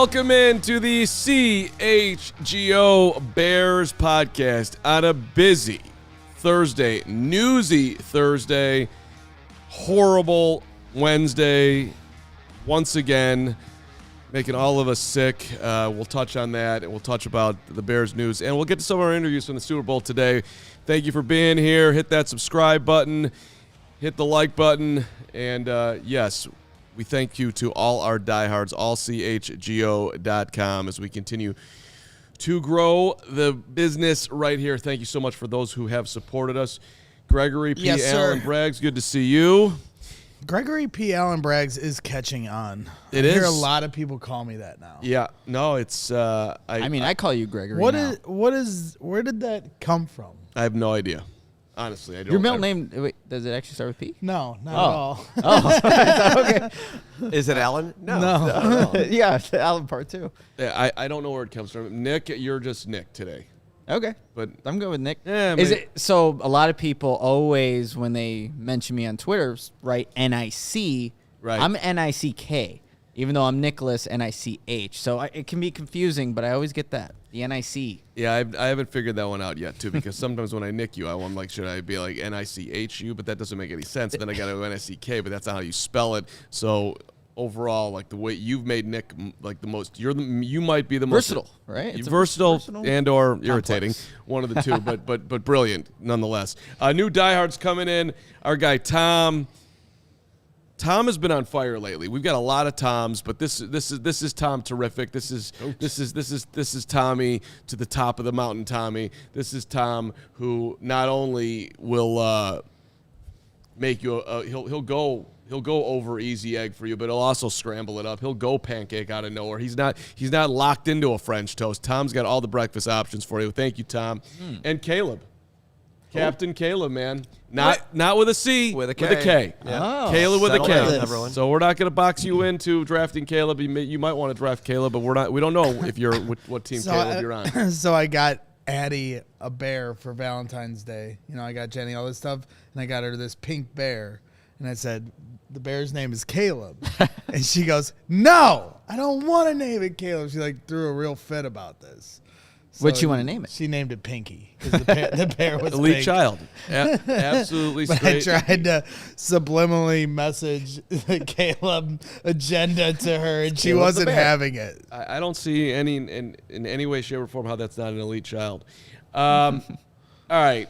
Welcome into the CHGO Bears Podcast on a busy Thursday, newsy Thursday, horrible Wednesday, once again, making all of us sick. We'll touch on that, and we'll touch about the Bears news, and we'll get to some of our interviews from the Super Bowl today. Thank you for being here. Hit that subscribe button, hit the like button, and yes, we thank you to all our diehards, ALLCITY.com, as we continue to grow the business right here. Thank you so much for those who have supported us. Gregory P. Allen Braggs, good to see you. Gregory P. Allen Braggs is catching on. I hear a lot of people call me that now. Yeah, no, it's. I call you Gregory. Where did that come from? I have no idea. Honestly, I don't. Your middle name, wait, does it actually start with P? No, not at all. Oh, okay. Is it Allen? No. Yeah, it's Allen part 2. Yeah, I don't know where it comes from. Nick, you're just Nick today. Okay, but I'm good with Nick. Yeah, is it so? A lot of people always, when they mention me on Twitter, write NIC. Right. I'm NICK, even though I'm Nicholas NICH. So it can be confusing, but I always get that the NIC. Yeah, I haven't figured that one out yet too, because sometimes when I nick you, I'm like, should I be like NICHU? But that doesn't make any sense. Then I got to go NICK, but that's not how you spell it. So overall, like the way you've made Nick like the most, you might be the most versatile, right? It's versatile and or complex. Irritating, one of the two, but brilliant nonetheless. New diehards coming in. Our guy Tom. Tom has been on fire lately. We've got a lot of Toms, but this is Tom terrific. This is Tommy to the top of the mountain. Tommy. This is Tom who not only will make you he'll go over easy egg for you, but he'll also scramble it up. He'll go pancake out of nowhere. He's not locked into a French toast. Tom's got all the breakfast options for you. Thank you, Tom. And Caleb. Captain Caleb, man. Not with a C, with a K. With a K. Yeah. Caleb with a K. Everyone. So we're not going to box you into drafting Caleb. You might want to draft Caleb, but we don't know if you're what team Caleb you're on. So I got Addie a bear for Valentine's Day. You know, I got Jenny all this stuff, and I got her this pink bear. And I said, the bear's name is Caleb. And she goes, no, I don't want to name it Caleb. She threw a real fit about this. So What'd you want to name it? She named it Pinky because the bear was Elite pink. child. Absolutely But straight. I tried to subliminally message the Caleb agenda to her, and she Caleb wasn't the bear. having it. I don't see any in any way, shape, or form how that's not an elite child. All right.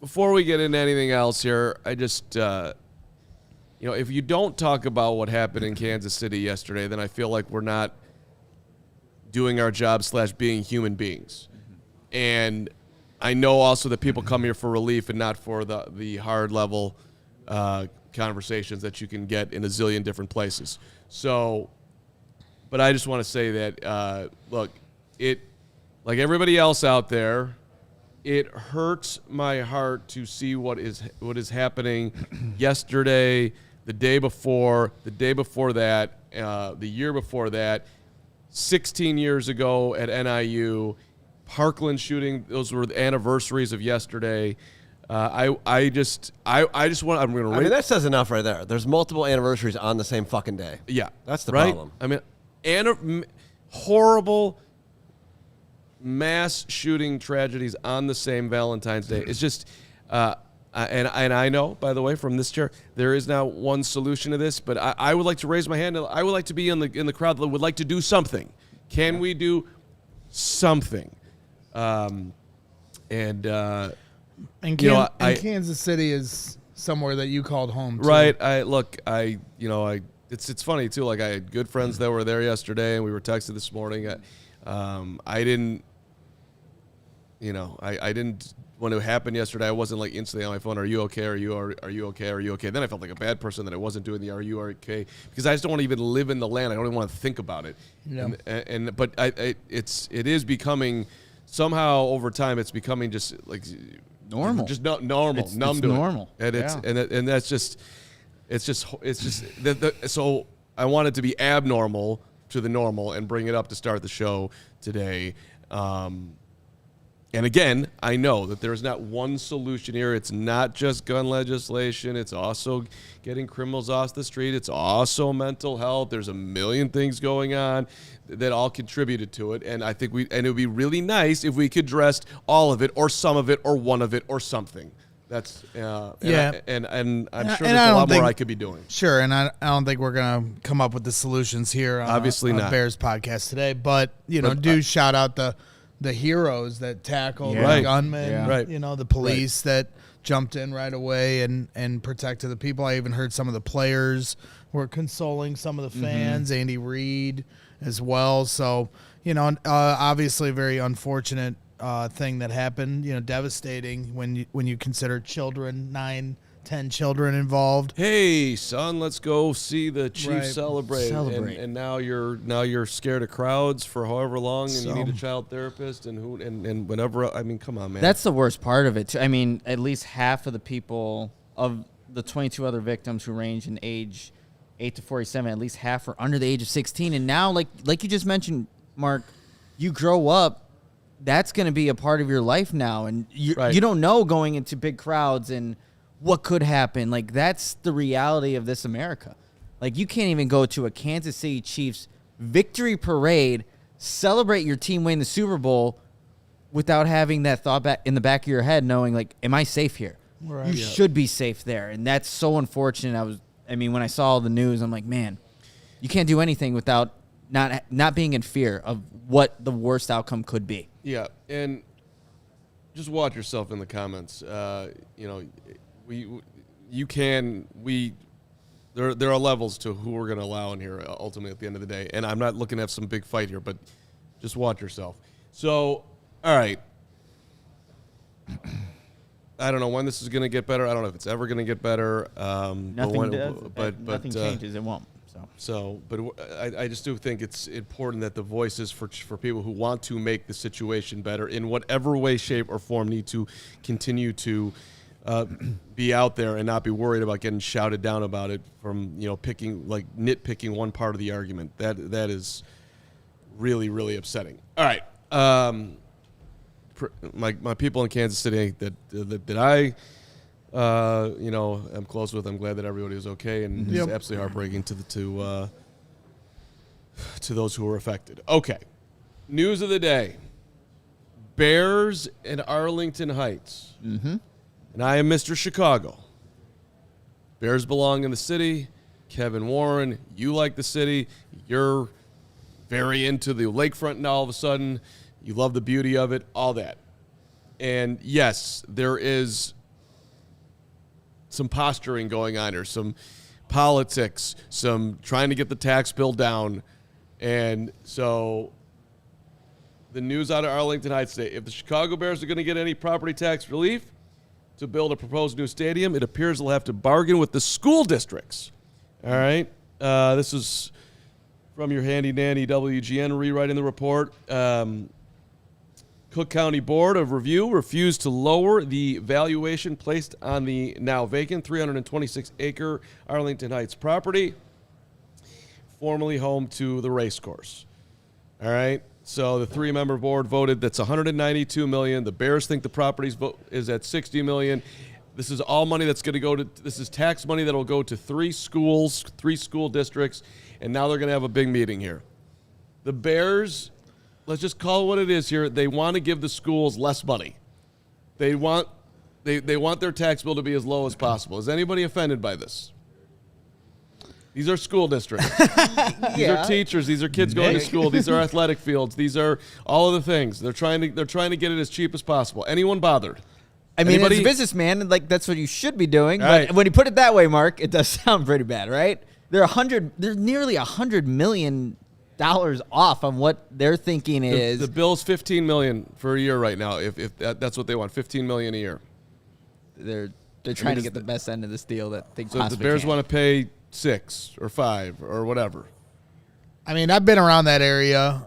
Before we get into anything else here, I just, if you don't talk about what happened in Kansas City yesterday, then I feel like we're not doing our job / being human beings. And I know also that people come here for relief and not for the hard level conversations that you can get in a zillion different places. So, but I just want to say that, look, it, like everybody else out there, it hurts my heart to see what is happening yesterday, the day before that, the year before that, 16 years ago at NIU, Parkland shooting. Those were the anniversaries of yesterday. I just want. I'm going to. I mean, that says enough right there. There's multiple anniversaries on the same fucking day. Yeah, that's the right? problem. I mean, horrible mass shooting tragedies on the same Valentine's Day. It's just, and I know, by the way, from this chair, there is now one solution to this. But I would like to raise my hand. I would like to be in the crowd that would like to do something. Can we do something? And Kansas City is somewhere that you called home too. Right. It's funny too. Like I had good friends that were there yesterday, and we were texted this morning. I didn't when it happened yesterday, I wasn't like instantly on my phone. Are you okay? Are you okay? Are you okay? Then I felt like a bad person that I wasn't doing the "Are you okay?" because I just don't want to even live in the land. I don't even want to think about it. Yeah. But it is becoming somehow over time. It's becoming just like normal. Just normal. It's numb to normal. It. And that's just so I want it to be abnormal to the normal and bring it up to start the show today. And again, I know that there is not one solution here. It's not just gun legislation. It's also getting criminals off the street. It's also mental health. There's a million things going on that all contributed to it. And I think it would be really nice if we could address all of it or some of it or one of it or something. That's and I'm sure there's a lot more I could be doing. Sure, and I don't think we're gonna come up with the solutions here. Obviously on not. Bears podcast today, but shout out the heroes that tackled Right. the gunmen. Yeah. Right. The police that jumped in right away and protected the people. I even heard some of the players were consoling some of the fans. Andy Reid as well. So obviously a very unfortunate thing that happened, devastating when you consider children, 9-10 children involved. Hey, son, let's go see the Chiefs Right. celebrate. And now you're scared of crowds for however long, and you need a child therapist and whatever. I mean, come on, man. That's the worst part of it. I mean, at least half of the people of the 22 other victims who range in age 8 to 47, at least half are under the age of 16. And now, like you just mentioned, Mark, you grow up, that's going to be a part of your life now. And you don't know going into big crowds and what could happen. Like, that's the reality of this America. Like, you can't even go to a Kansas City Chiefs victory parade, celebrate your team winning the Super Bowl without having that thought back in the back of your head, knowing, like, am I safe here? Right. You should be safe there. And that's so unfortunate. When I saw the news, I'm like, man, you can't do anything without not being in fear of what the worst outcome could be. Yeah, and just watch yourself in the comments. There are levels to who we're going to allow in here ultimately at the end of the day. And I'm not looking to have some big fight here, but just watch yourself. So, all right. I don't know when this is going to get better. I don't know if it's ever going to get better. Nothing changes. It won't. But I just do think it's important that the voices for people who want to make the situation better in whatever way, shape, or form need to continue to be out there and not be worried about getting shouted down about it from nitpicking one part of the argument. That is really, really upsetting. All right, my people in Kansas City that I I'm close with. I'm glad that everybody is okay, and it's absolutely heartbreaking to those who were affected. Okay, news of the day: Bears and Arlington Heights. Mm-hmm. And I am Mr. Chicago. Bears belong in the city. Kevin Warren, you like the city. You're very into the lakefront now all of a sudden. You love the beauty of it, all that. And yes, there is some posturing going on here, some politics, some trying to get the tax bill down. And so the news out of Arlington Heights today: if the Chicago Bears are going to get any property tax relief to build a proposed new stadium, it appears they'll have to bargain with the school districts. All right. This is from your handy-dandy WGN rewriting the report. Cook County Board of Review refused to lower the valuation placed on the now vacant 326-acre Arlington Heights property, formerly home to the race course. All right. So the 3-member board voted that's $192 million. The Bears think the property is at $60 million. This is all money that's going to go to. This is tax money that will go to 3 schools, 3 school districts, and now they're going to have a big meeting here. The Bears, let's just call it what it is here. They want to give the schools less money. They want their tax bill to be as low as possible. Is anybody offended by this? These are school districts. These are teachers. These are kids going to school. These are athletic fields. These are all of the things. They're trying to get it as cheap as possible. Anyone bothered? I mean, Anybody? as a businessman, like, that's what you should be doing. Right. But when you put it that way, Mark, it does sound pretty bad, right? They're nearly $100 million off on what they're thinking is. The bill's $15 million for a year right now. If that's what they want, $15 million a year. They're trying to get the best end of this deal that they So possibly if the Bears can. want to pay 6 or 5 or whatever. I mean, I've been around that area.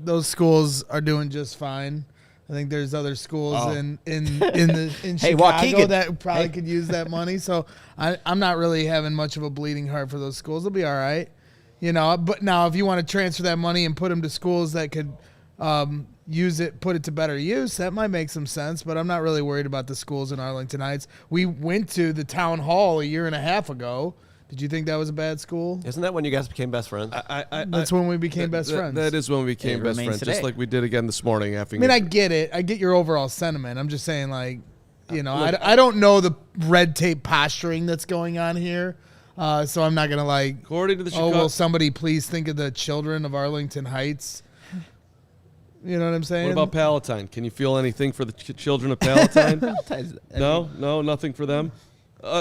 Those schools are doing just fine. I think there's other schools in Hey, Chicago Waukegan. that probably could use that money. So I'm not really having much of a bleeding heart for those schools. They'll be all right, But now, if you want to transfer that money and put them to schools that could use it, put it to better use, that might make some sense, but I'm not really worried about the schools in Arlington Heights. We went to the town hall a year and a half ago. Did you think that was a bad school? Isn't that when you guys became best friends? That's when we became best friends. That is when we became best friends, today. just like we did again this morning. I mean, I get it. I get your overall sentiment. I'm just saying, like, Look, I don't know the red tape posturing that's going on here, so I'm not going to, like, according to the Chicago, will somebody please think of the children of Arlington Heights? You know what I'm saying? what about Palatine? Can you feel anything for the children of Palatine? No, nothing for them.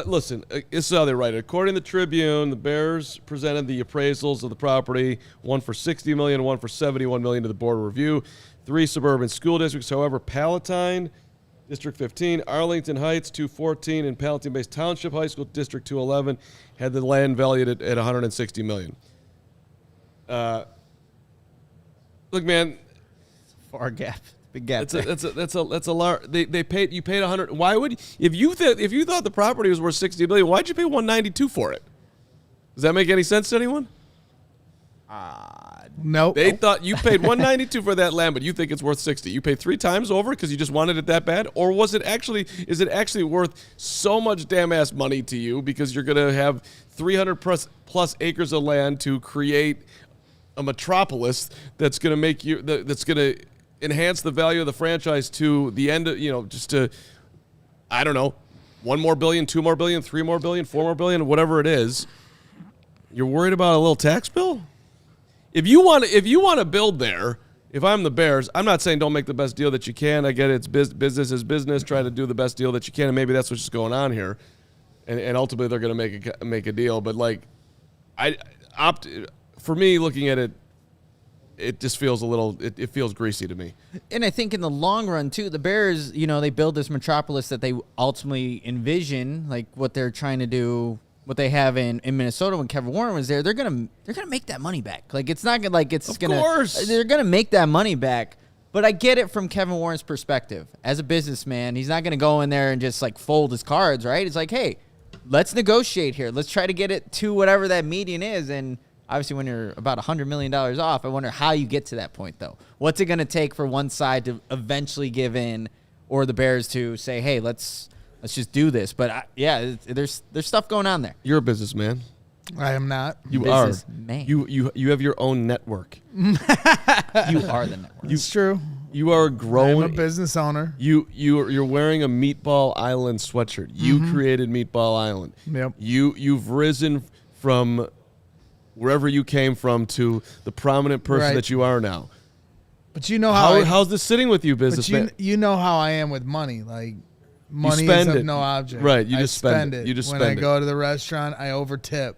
Listen, this is how they write it. According to the Tribune, the Bears presented the appraisals of the property, one for $60 million, one for $71 million to the Board of Review. 3 suburban school districts, however, Palatine, District 15, Arlington Heights, 214, and Palatine-based Township High School, District 211, had the land valued at $160 million. Look, man, Far gap. Big gap. that's a large. They paid. You paid $100. Why would if you thought the property was worth $60 million? Why'd you pay $192 for it? Does that make any sense to anyone? Nope. They thought you paid $192 for that land, but you think it's worth $60. You paid 3 times over because you just wanted it that bad, or was it actually? Is it actually worth so much damn ass money to you because you're gonna have 300 plus acres of land to create a metropolis that's gonna make you that's gonna enhance the value of the franchise to the end of, just to, I don't know, 1 more billion, 2 more billion, 3 more billion, 4 more billion, whatever it is. You're worried about a little tax bill? If you want to build there, if I'm the Bears, I'm not saying don't make the best deal that you can. I get it. It's business is business. Try to do the best deal that you can, and maybe that's what's going on here. And ultimately they're going to make a deal. But like, for me, looking at it, it just feels a little, it feels greasy to me. And I think in the long run, too, the Bears, they build this metropolis that they ultimately envision, like what they're trying to do, what they have in Minnesota when Kevin Warren was there. They're gonna make that money back. Like, it's not gonna, like, it's gonna, of course. They're gonna make that money back. But I get it from Kevin Warren's perspective. As a businessman, he's not gonna go in there and just, like, fold his cards, right? It's like, hey, let's negotiate here. Let's try to get it to whatever that median is. And obviously, when you're about $100 million off, I wonder how you get to that point, though. What's it going to take for one side to eventually give in, or the Bears to say, "Hey, let's just do this"? But there's stuff going on there. You're a businessman. I am not. You are. Businessman. You have your own network. You are the network. It's true. You are growing. I'm a business owner. You're wearing a Meatball Island sweatshirt. You created Meatball Island. Yep. You've risen from wherever you came from to the prominent person that you are now. But you know how how's this sitting with you, businessman? you know how I am with money. Like, money spend is of it. no object. Right, you I just spend it. You just when spend I go to the restaurant, I overtip.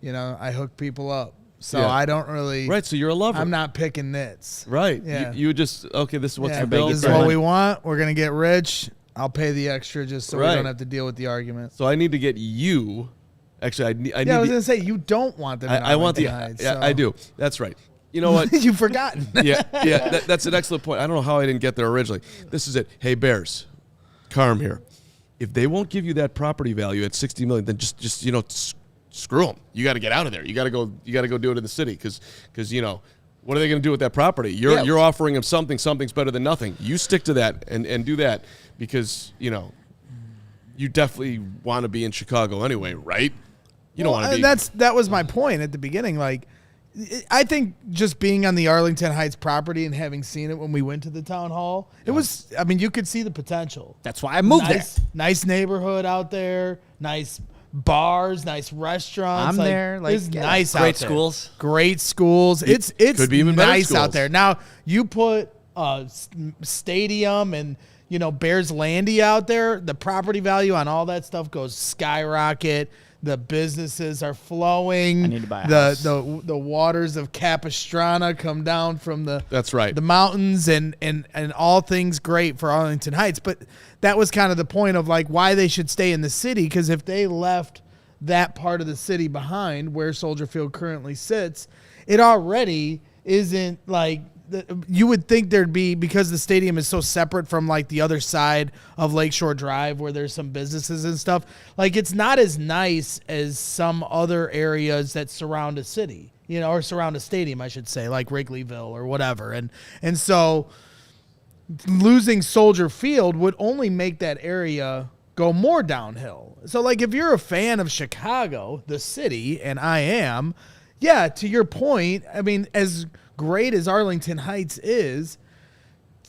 I hook people up. So Yeah. I don't really. Right, so you're a lover. I'm not picking nits. Right. Yeah. You just, okay, this is what's Yeah, the bill. this is what we want. We're gonna get rich. I'll pay the extra just so we Right. don't have to deal with the argument. So I need to get you. Actually, I need. I was gonna say you don't want them. I want the. Heights, Yeah, so. I do. That's right. You know what? You've forgotten. yeah. That's an excellent point. I don't know how I didn't get there originally. This is it. Hey, Bears, Carm here. If they won't give you that property value at $60 million, then just screw them. You got to get out of there. You got to go do it in the city because what are they going to do with that property? You're offering them something. Something's better than nothing. You stick to that and do that because you definitely want to be in Chicago anyway, right? You don't want to be. That was my point at the beginning. Like, I think just being on the Arlington Heights property and having seen it when we went to the town hall, it was. I mean, you could see the potential. That's why I moved there. Nice neighborhood out there. Nice bars. Nice restaurants. I'm there. Like, it's nice out Great there. schools. Great schools. It's could be even better nice out schools. there. Now you put a stadium and Bears Landy out there. The property value on all that stuff goes skyrocket. The businesses are flowing. I need to buy a house. The waters of Capistrano come down from the That's right. the mountains and all things great for Arlington Heights. But that was kind of the point of like why they should stay in the city, because if they left that part of the city behind where Soldier Field currently sits, it already isn't like you would think there'd be, because the stadium is so separate from like the other side of Lakeshore Drive where there's some businesses and stuff. Like it's not as nice as some other areas that surround a city, or surround a stadium, I should say, like Wrigleyville or whatever. And so losing Soldier Field would only make that area go more downhill. So like if you're a fan of Chicago, the city, and I am, yeah, to your point, I mean, as great as Arlington Heights is,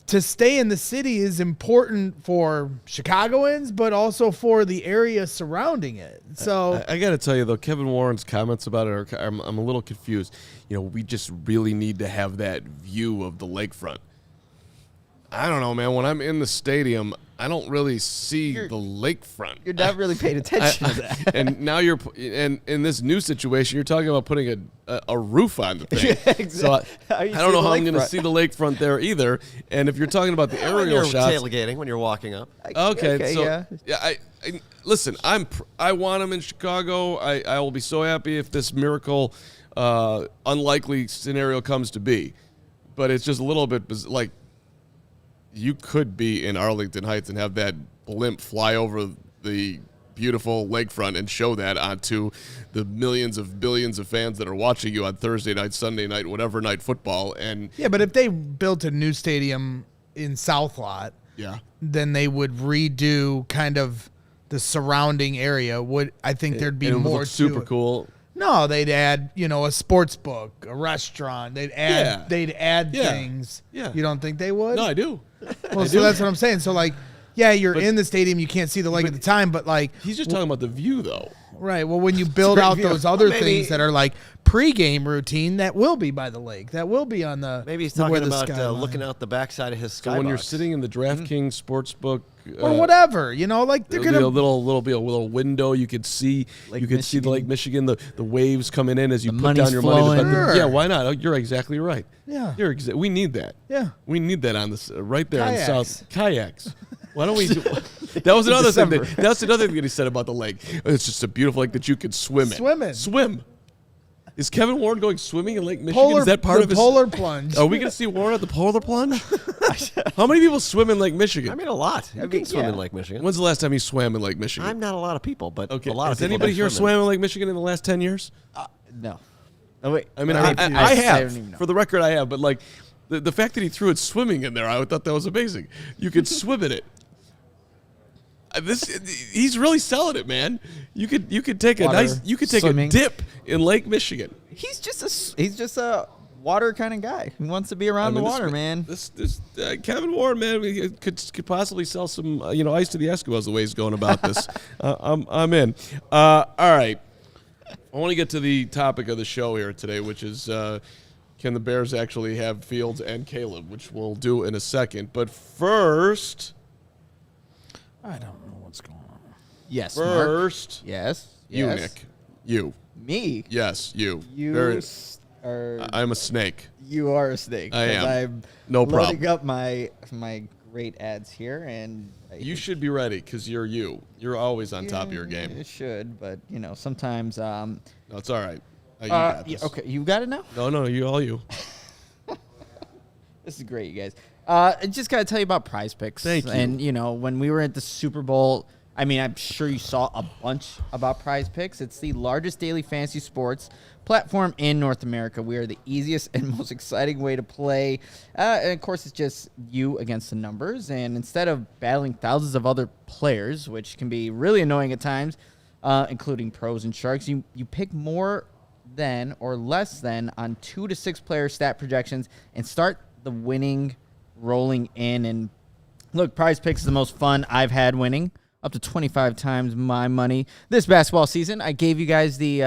to stay in the city is important for Chicagoans, but also for the area surrounding it. So I got to tell you, though, Kevin Warren's comments about it, I'm a little confused. We just really need to have that view of the lakefront. I don't know, man. When I'm in the stadium, I don't really see the lakefront. You're not really paying attention to that. And now and in this new situation, you're talking about putting a roof on the thing. Exactly. So I don't know how I'm going to see the lakefront there either. And if you're talking about the aerial when you're shots, tailgating, when you're walking up. okay, so yeah. I listen. I want him in Chicago. I will be so happy if this miracle, unlikely scenario comes to be. But it's just a little bit like, you could be in Arlington Heights and have that blimp fly over the beautiful lakefront and show that onto the millions of billions of fans that are watching you on Thursday night, Sunday night, whatever night football. And yeah, but if they built a new stadium in South Lot, then they would redo kind of the surrounding area. I think there'd be it would more look to super it. cool. No, they'd add, a sports book, a restaurant. They'd add things. Yeah. You don't think they would? No, I do. Well, so that's what I'm saying. So like, yeah, you're in the stadium, you can't see the lake at the time, but like, He's just talking about the view, though. right. Well, when you build out those other things that are like pre-game routine, that will be by the lake. That will be on the Maybe he's where talking the about skyline. looking out the backside of his So skybox. when you're sitting in the DraftKings sportsbook, or whatever, like they're there'll gonna be a little window you could see. Lake You could see the Michigan. Lake Michigan, the waves coming in as you The put money's down your money. flowing. Sure. Yeah, why not? Oh, you're exactly right. Yeah. We need that. Yeah. We need that on this right there Kayaks. in South kayaks. Why don't we? That was another thing. December. That's another thing that he said about the lake. It's just a beautiful lake that you could swim in. Swim in. Swim. Is Kevin Warren going swimming in Lake Michigan? Is that part of his polar plunge? Are we going to see Warren at the polar plunge? How many people swim in Lake Michigan? I mean, a lot. You can swim in Lake Michigan. When's the last time you swam in Lake Michigan? I'm not a lot of people, but Okay. a lot Has of people. anybody do here swim swam in Lake Michigan in the last 10 years? No. Oh, wait. I mean, I I don't have. even know. For the record, I have. But like, the fact that he threw it swimming in there, I thought that was amazing. You could swim in it. He's really selling it, man. You could take Water, a swimming. dip in Lake Michigan. He's just a water kind of guy. He wants to be around the water, man. This Kevin Warren, man, we could possibly sell some ice to the Eskimos the way he's going about this. I'm in. All right, I want to get to the topic of the show here today, which is can the Bears actually have Fields and Caleb, which we'll do in a second. But first, I don't know what's going on. Yes. Mark. first, Yes. you, yes. Nick, you, Me. yes, you. You Very- are. I'm a snake. You are a snake. I 'cause am. I'm No loading problem. up my great ads here, and You should be ready because you're you. You're always on top of your game. It should, but sometimes. No, it's all right. You got this. Okay, you got it now. No, you. This is great, you guys. I just got to tell you about Prize Picks. Thank you. And, when we were at the Super Bowl, I mean, I'm sure you saw a bunch about Prize Picks. It's the largest daily fantasy sports platform in North America. We are the easiest and most exciting way to play. And, of course, it's just you against the numbers. And instead of battling thousands of other players, which can be really annoying at times, including pros and sharks, you pick more than or less than on 2 to 6 player stat projections and start the winning rolling in. And look, Prize Picks is the most fun I've had winning, up to 25 times my money this basketball season. I gave you guys the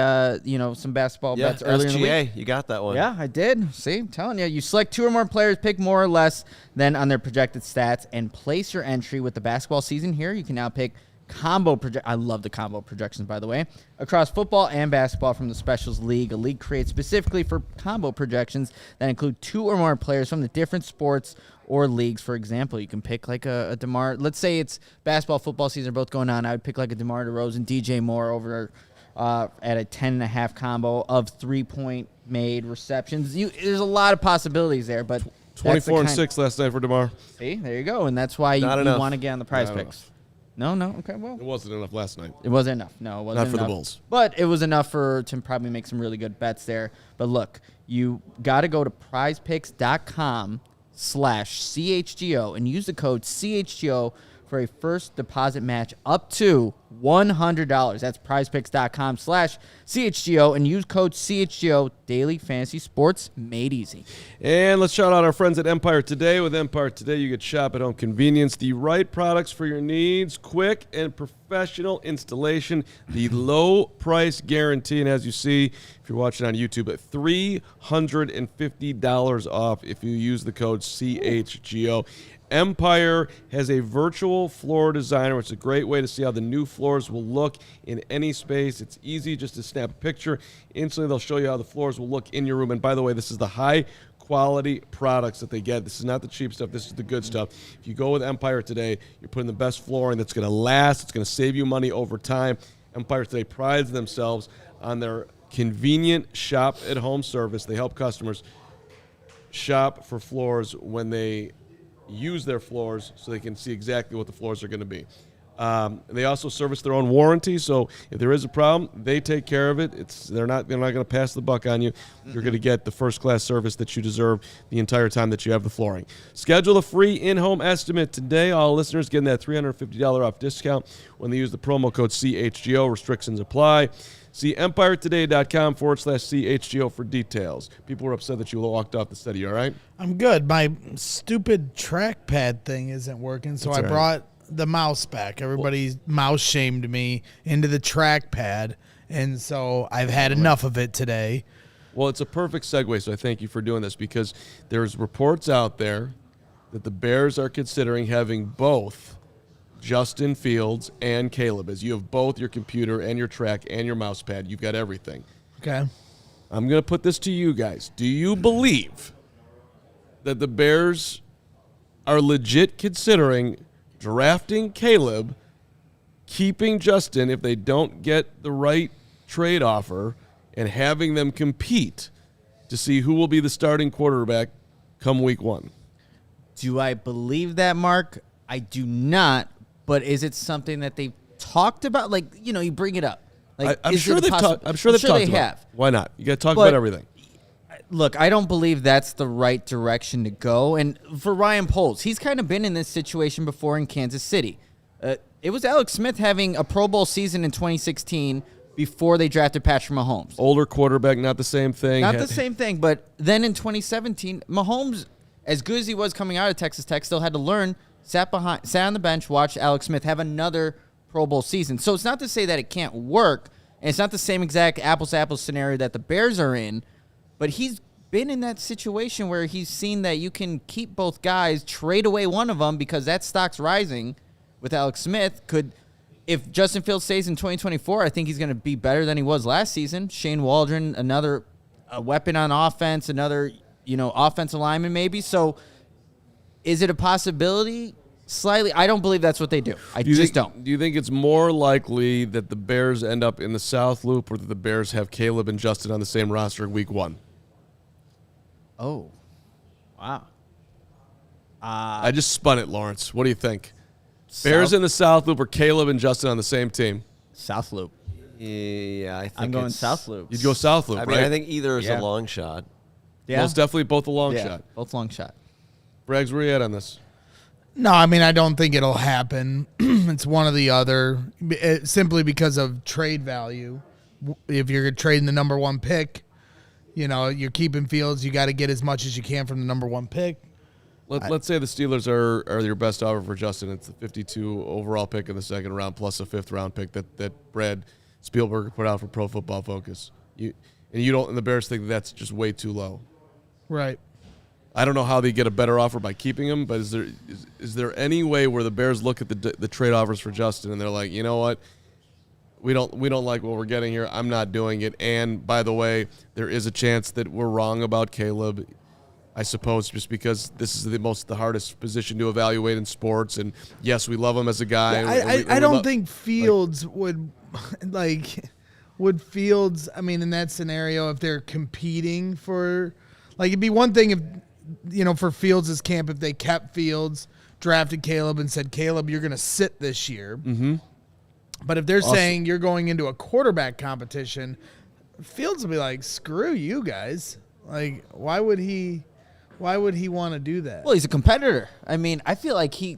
some basketball Yeah, bets earlier in the week. SGA, you got that one. Yeah, I did. See, I'm telling you. You select 2 or more players, pick more or less than on their projected stats, and place your entry with the basketball season here. You can now pick combo project. I love the combo projections, by the way, across football and basketball from the Specials League, a league created specifically for combo projections that include 2 or more players from the different sports or leagues. For example, you can pick like a DeMar. Let's say it's basketball, football season are both going on. I would pick like a DeMar DeRozan, DJ Moore over at a 10.5 combo of 3-point made receptions. There's a lot of possibilities there, but That's the 24-6 last night for DeMar. See, there you go. And that's why you Not enough. want to get on the Prize Not Picks. No? Okay, well. It wasn't enough last night. It wasn't enough. No, it wasn't Not for the enough. Bulls. But it was enough to probably make some really good bets there. But look, you got to go to prizepicks.com/CHGO and use the code CHGO for a first deposit match up to $100. That's prizepicks.com/CHGO and use code CHGO. Daily fantasy sports made easy. And let's shout out our friends at Empire Today. With Empire Today, you get shop at home convenience, the right products for your needs, quick and professional installation, the low price guarantee. And as you see, if you're watching on YouTube, at $350 off if you use the code CHGO. Empire has a virtual floor designer, which is a great way to see how the new floors will look in any space. It's easy just to snap a picture. Instantly, they'll show you how the floors will look in your room. And by the way, this is the high-quality products that they get. This is not the cheap stuff. This is the good stuff. If you go with Empire Today, you're putting the best flooring that's going to last. It's going to save you money over time. Empire Today prides themselves on their convenient shop-at-home service. They help customers shop for floors when they use their floors so they can see exactly what the floors are going to be. They also service their own warranty, so if there is a problem, they take care of it. They're not going to pass the buck on you. You're going to get the first-class service that you deserve the entire time that you have the flooring. Schedule a free in-home estimate today. All listeners getting that $350 off discount when they use the promo code CHGO. Restrictions apply. See empiretoday.com/CHGO for details. People were upset that you walked off the study, all right? I'm good. My stupid trackpad thing isn't working, so That's I all right. brought the mouse back. Everybody mouse shamed me into the trackpad, and so I've had enough of it today. Well, it's a perfect segue, so I thank you for doing this, because there's reports out there that the Bears are considering having both Justin Fields and Caleb, as you have both your computer and your track and your mouse pad. You've got everything. Okay. I'm going to put this to you guys. Do you believe that the Bears are legit considering drafting Caleb, keeping Justin if they don't get the right trade offer, and having them compete to see who will be the starting quarterback come week one? Do I believe that, Mark? I do not. But is it something that they've talked about? Like, you bring it up. Like, I'm sure they've talked. I'm sure they've talked about it. Why not? You got to talk But about everything. Look, I don't believe that's the right direction to go. And for Ryan Poles, he's kind of been in this situation before in Kansas City. It was Alex Smith having a Pro Bowl season in 2016 before they drafted Patrick Mahomes. Older quarterback, not the same thing. Not the same thing, but then in 2017, Mahomes, as good as he was coming out of Texas Tech, still had to learn, sat on the bench, watched Alex Smith have another Pro Bowl season. So it's not to say that it can't work, and it's not the same exact apples-to-apples scenario that the Bears are in, but he's been in that situation where he's seen that you can keep both guys, trade away one of them because that stock's rising with Alex Smith. If Justin Fields stays in 2024, I think he's going to be better than he was last season. Shane Waldron, another weapon on offense, another offensive lineman maybe. So is it a possibility? Slightly. I don't believe that's what they do. I just don't. Do you think it's more likely that the Bears end up in the South Loop, or that the Bears have Caleb and Justin on the same roster in week one? Oh, wow. I just spun it, Lawrence. What do you think? Bears in the South Loop or Caleb and Justin on the same team? South Loop. Yeah, I think I'm going South Loop. You'd go South Loop, I mean, right? I think either is Yeah. a long shot. Yeah. Well, it's definitely both a long yeah. shot. Both long shot. Braggs, where you at on this? No, I mean, I don't think it'll happen. It's one or the other, simply because of trade value. If you're trading the number one pick, you're keeping Fields, you got to get as much as you can from the number one pick. Let's say the Steelers are your best offer for Justin. It's the 52 overall pick in the second round plus a fifth round pick that Brad Spielberg put out for Pro Football Focus. And the Bears think that's just way too low. Right. I don't know how they get a better offer by keeping him, but is there any way where the Bears look at the trade offers for Justin and they're like, you know what, we don't like what we're getting here. I'm not doing it. And by the way, there is a chance that we're wrong about Caleb. I suppose just because this is the hardest position to evaluate in sports, and yes, we love him as a guy. I don't think Fields would Fields. I mean, in that scenario, if they're competing for, it'd be one thing if for Fields' camp, if they kept Fields, drafted Caleb, and said, Caleb, you're going to sit this year. Mm-hmm. But if they're saying you're going into a quarterback competition, Fields will be like, screw you guys. Like, why would he want to do that? Well, he's a competitor. I mean, I feel like he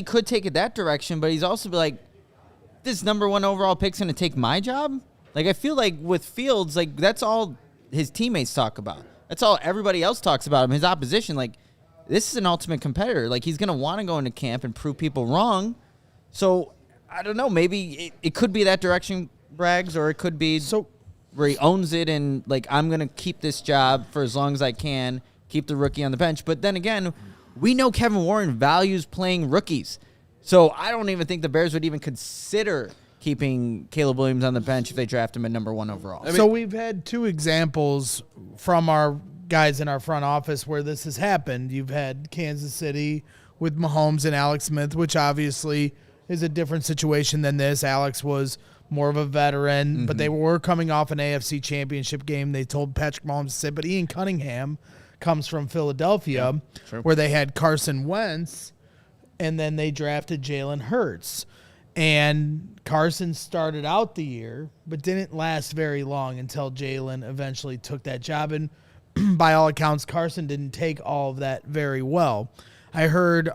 could take it that direction, but he's also be like, this number 1 overall pick's going to take my job? Like, I feel like with Fields, like, that's all his teammates talk about. That's all everybody else talks about him, his opposition. Like, this is an ultimate competitor. Like, he's going to want to go into camp and prove people wrong. So, I don't know. Maybe it could be that direction, Braggs, or it could be where he owns it and, like, I'm going to keep this job for as long as I can, keep the rookie on the bench. But then again, we know Kevin Warren values playing rookies. So I don't even think the Bears would even consider keeping Caleb Williams on the bench if they draft him at number 1 overall. So we've had 2 examples from our guys in our front office where this has happened. You've had Kansas City with Mahomes and Alex Smith, which obviously is a different situation than this. Alex was more of a veteran, but they were coming off an AFC championship game. They told Patrick Mahomes to sit, but Ian Cunningham comes from Philadelphia, where they had Carson Wentz, and then they drafted Jalen Hurts. And Carson started out the year, but didn't last very long until Jalen eventually took that job. And by all accounts, Carson didn't take all of that very well. I heard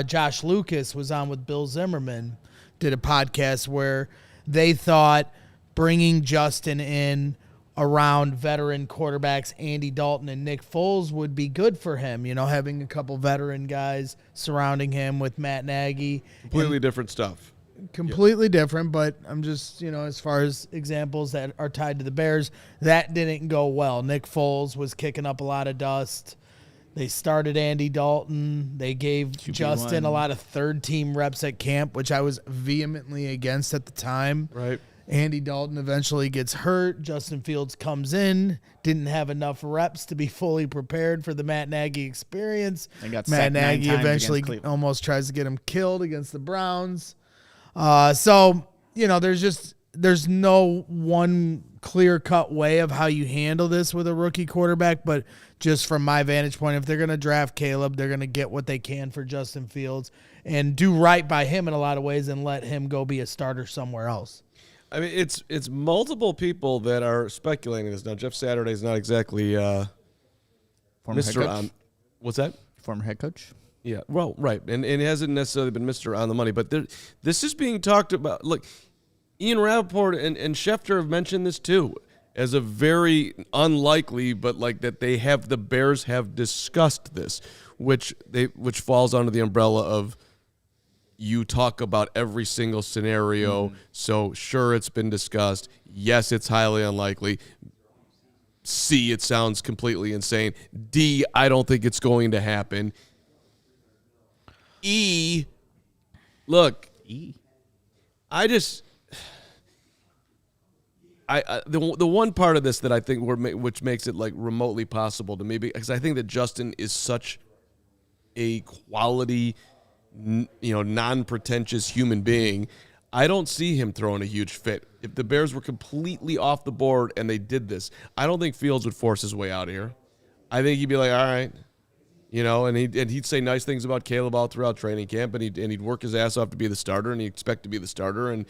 Josh Lucas was on with Bill Zimmerman, did a podcast where they thought bringing Justin in around veteran quarterbacks Andy Dalton and Nick Foles would be good for him, having a couple veteran guys surrounding him with Matt Nagy. Completely different stuff. Completely different, but I'm just, as far as examples that are tied to the Bears, that didn't go well. Nick Foles was kicking up a lot of dust. They started Andy Dalton. They gave QB1. Justin a lot of third-team reps at camp, which I was vehemently against at the time. Right. Andy Dalton eventually gets hurt. Justin Fields comes in, didn't have enough reps to be fully prepared for the Matt Nagy experience. Matt Nagy eventually almost tries to get him killed against the Browns. So, there's no one clear-cut way of how you handle this with a rookie quarterback, but just from my vantage point, if they're going to draft Caleb, they're going to get what they can for Justin Fields and do right by him in a lot of ways and let him go be a starter somewhere else. I mean, it's multiple people that are speculating this. Now, Jeff Saturday is not exactly Mr. What's that? Former head coach? Yeah, well, right. And it hasn't necessarily been Mr. on the money, but this is being talked about. Look, Ian Rappaport and Schefter have mentioned this too as a very unlikely, but like that the Bears have discussed this, which falls under the umbrella of you talk about every single scenario. So sure, it's been discussed. Yes, it's highly unlikely. C, it sounds completely insane. D, I don't think it's going to happen. E, look, I just, the one part of this that I think which makes it like remotely possible to me, because I think that Justin is such a quality, non-pretentious human being. I don't see him throwing a huge fit. If the Bears were completely off the board and they did this, I don't think Fields would force his way out of here. I think he'd be like, all right, and he'd say nice things about Caleb all throughout training camp, and he'd work his ass off to be the starter, and he'd expect to be the starter, and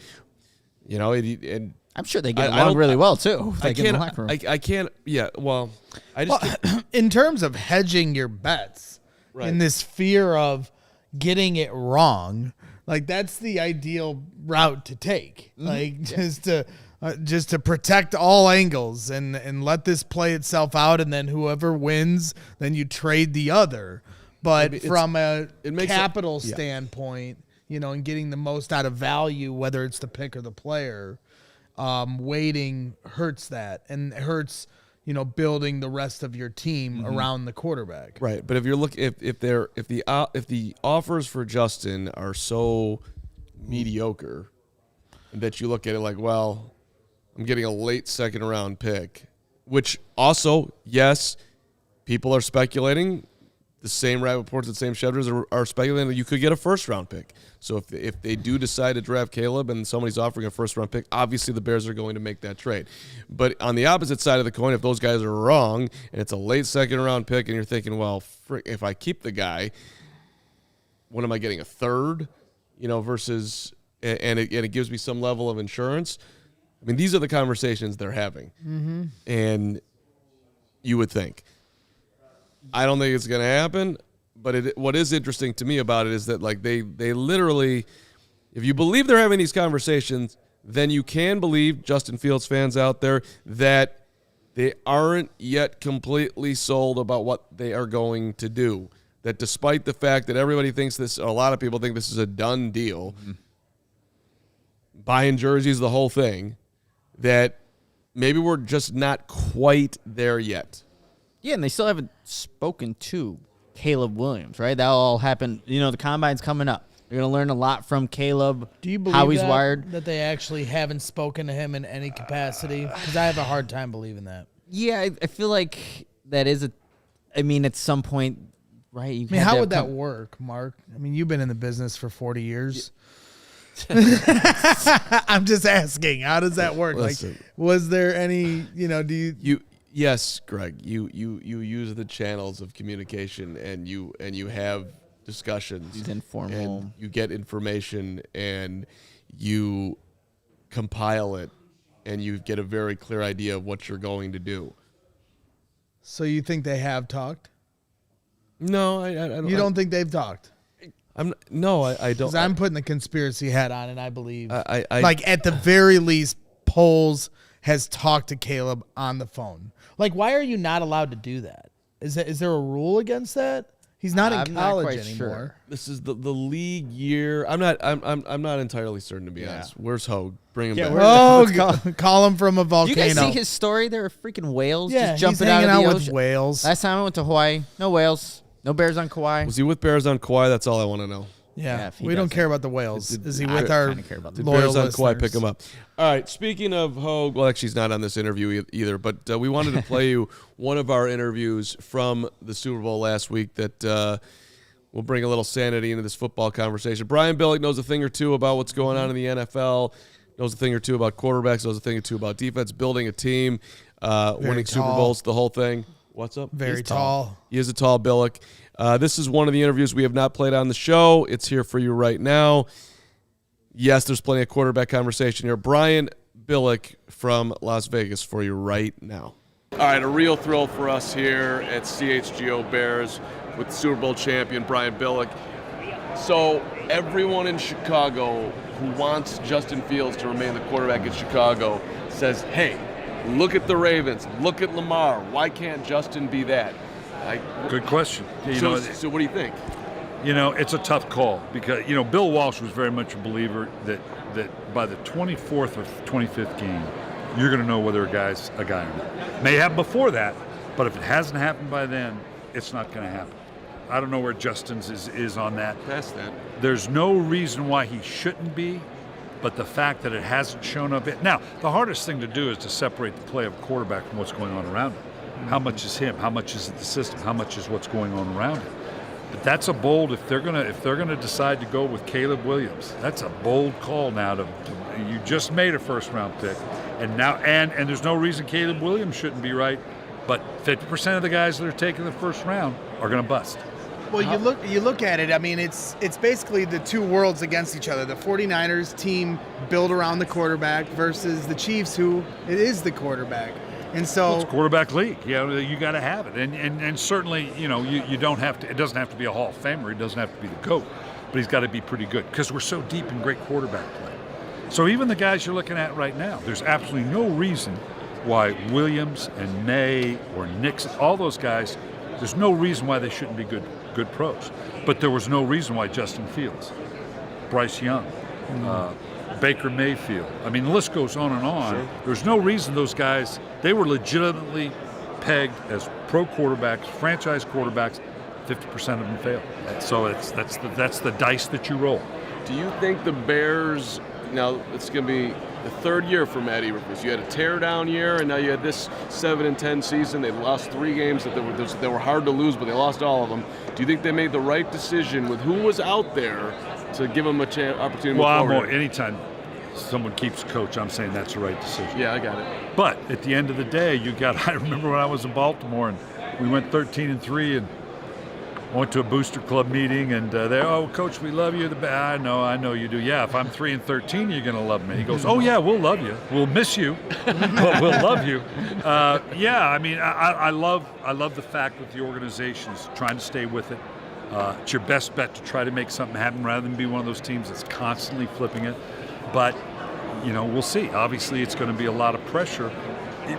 I'm sure they get along really well too. I can't. Yeah. Well, I just in terms of hedging your bets, right, in this fear of getting it wrong, like that's the ideal route to take. Like just to protect all angles and let this play itself out, and then whoever wins, then you trade the other. But from a capital standpoint, and getting the most out of value, whether it's the pick or the player, waiting hurts that, and it hurts, building the rest of your team around the quarterback. Right, but if you're if the offers for Justin are so mediocre that you look at it like, well, I'm getting a late second round pick, which also, yes, people are speculating the same Rappaports and same Shedrers are speculating that you could get a first-round pick. So if they do decide to draft Caleb and somebody's offering a first-round pick, obviously the Bears are going to make that trade. But on the opposite side of the coin, if those guys are wrong and it's a late second-round pick and you're thinking, well, if I keep the guy, what am I getting, a third? Versus and it gives me some level of insurance. I mean, these are the conversations they're having. Mm-hmm. And you would think. I don't think it's going to happen, but what is interesting to me about it is that like they literally, if you believe they're having these conversations, then you can believe, Justin Fields fans out there, that they aren't yet completely sold about what they are going to do. That despite the fact that everybody thinks this, a lot of people think this is a done deal, buying jerseys, the whole thing, that maybe we're just not quite there yet. Yeah, and they still haven't spoken to Caleb Williams, right? That all happened. The combine's coming up. You're going to learn a lot from Caleb. Do you believe how he's wired? That they actually haven't spoken to him in any capacity? Because I have a hard time believing that. Yeah, I feel like that is at some point, right? How would that work, Mark? I mean, you've been in the business for 40 years. I'm just asking, how does that work? Listen. Like, was there any, do you... Yes, Greg, you use the channels of communication and you have discussions. These informal. And you get information and you compile it and you get a very clear idea of what you're going to do. So you think they have talked? No, I don't. You don't think they've talked? I don't. Because I'm putting the conspiracy hat on, and I believe, I like at the very least, Poles has talked to Caleb on the phone. Like, why are you not allowed to do that? Is there a rule against that? He's not in college anymore. Sure. This is the league year. I'm not entirely certain, to be honest. Where's Hogue? Bring him back. Call him from a volcano. You guys see his story? There are freaking whales Yeah, just jumping he's hanging out of the out ocean. with whales. Last time I went to Hawaii, no whales, no bears on Kauai. Was he with Bears on Kauai? That's all I want to know. Yeah, if he we don't doesn't. care about the whales. Is he I with our kinda care about the loyal Bears on Kauai, listeners? pick him up. All right, speaking of Hogue, well, actually, he's not on this interview either, but we wanted to play you one of our interviews from the Super Bowl last week that will bring a little sanity into this football conversation. Brian Billick knows a thing or two about what's going on in the NFL, knows a thing or two about quarterbacks, knows a thing or two about defense, building a team, winning Super Bowls, the whole thing. What's up? Very tall. He is a tall Billick. This is one of the interviews we have not played on the show. It's here for you right now. Yes, there's plenty of quarterback conversation here. Brian Billick from Las Vegas for you right now. All right, a real thrill for us here at CHGO Bears with Super Bowl champion Brian Billick. So everyone in Chicago who wants Justin Fields to remain the quarterback in Chicago says, hey, look at the Ravens, look at Lamar. Why can't Justin be that? Good question. So what do you think? It's a tough call because, Bill Walsh was very much a believer that by the 24th or 25th game, you're going to know whether a guy's a guy or not. May happen before that, but if it hasn't happened by then, it's not going to happen. I don't know where Justin's is on that. Past that. There's no reason why he shouldn't be, but the fact that it hasn't shown up yet. Now, the hardest thing to do is to separate the play of a quarterback from what's going on around him. How much is him? How much is it the system? How much is what's going on around him? But that's a bold. If they're gonna decide to go with Caleb Williams, that's a bold call now. You just made a first-round pick, and now and there's no reason Caleb Williams shouldn't be right. But 50% of the guys that are taking the first round are gonna bust. Well, you look at it. I mean, it's basically the two worlds against each other. The 49ers team built around the quarterback versus the Chiefs, who it is the quarterback. And so it's a quarterback league. You got to have it, and certainly you don't have to. It doesn't have to be a Hall of Famer. It doesn't have to be the GOAT, but he's got to be pretty good because we're so deep in great quarterback play. So even the guys you're looking at right now, there's absolutely no reason why Williams and May or Nixon, all those guys, there's no reason why they shouldn't be good pros. But there was no reason why Justin Fields, Bryce Young, Baker Mayfield. I mean, the list goes on and on. Sure. There's no reason those guys, they were legitimately pegged as pro quarterbacks, franchise quarterbacks. 50% of them failed. So that's the dice that you roll. Do you think the Bears now it's going to be the third year for Matt Eberflus. You had a tear-down year, and now you had this 7-10 season. They lost 3 games that were hard to lose, but they lost all of them. Do you think they made the right decision with who was out there to give them a opportunity to move forward? Anytime someone keeps coach, I'm saying that's the right decision. Yeah, I got it. But at the end of the day, I remember when I was in Baltimore and we went 13-3 and went to a booster club meeting, and Coach, we love you. I know you do. Yeah, if I'm 3-13, you're going to love me. He goes, oh yeah, we'll love you. We'll miss you, but we'll love you. I love the fact that the organization's trying to stay with it. It's your best bet to try to make something happen rather than be one of those teams that's constantly flipping it. But we'll see. Obviously, it's going to be a lot of pressure,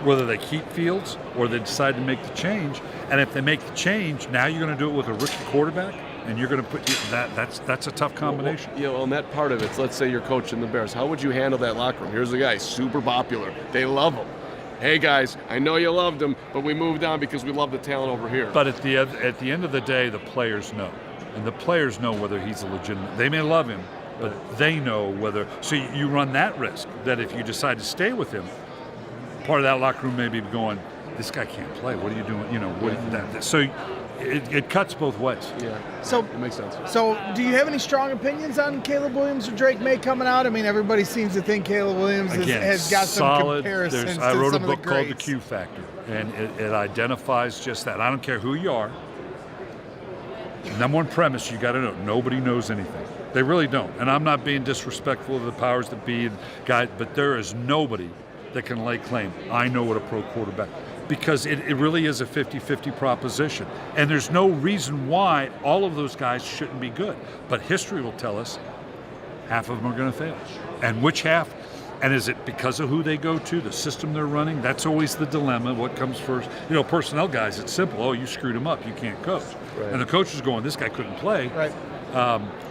whether they keep Fields or they decide to make the change. And if they make the change, now you're going to do it with a rookie quarterback, and you're going to put that's a tough combination. Well, on that part of it, let's say you're coaching the Bears. How would you handle that locker room? Here's a guy, super popular. They love him. Hey guys, I know you loved him, but we moved on because we love the talent over here. But at the end of the day, the players know, and the players know whether he's a legitimate. They may love him, but they know whether. So you run that risk that if you decide to stay with him, part of that locker room may be going, this guy can't play. What are you doing? So it cuts both ways. Yeah. So it makes sense. So do you have any strong opinions on Caleb Williams or Drake May coming out? I mean, everybody seems to think Caleb Williams has got solid, some comparisons I to wrote some a book of the called The greats. Q Factor, and it identifies just that. I don't care who you are. Number one premise, you got to know, nobody knows anything. They really don't. And I'm not being disrespectful to the powers that be, but there is nobody that can lay claim, I know what a pro quarterback, because it really is a 50-50 proposition. And there's no reason why all of those guys shouldn't be good. But history will tell us half of them are going to fail. And which half? And is it because of who they go to, the system they're running? That's always the dilemma. What comes first? Personnel guys, it's simple. Oh, you screwed him up. You can't coach. Right. And the coach is going, this guy couldn't play. Right.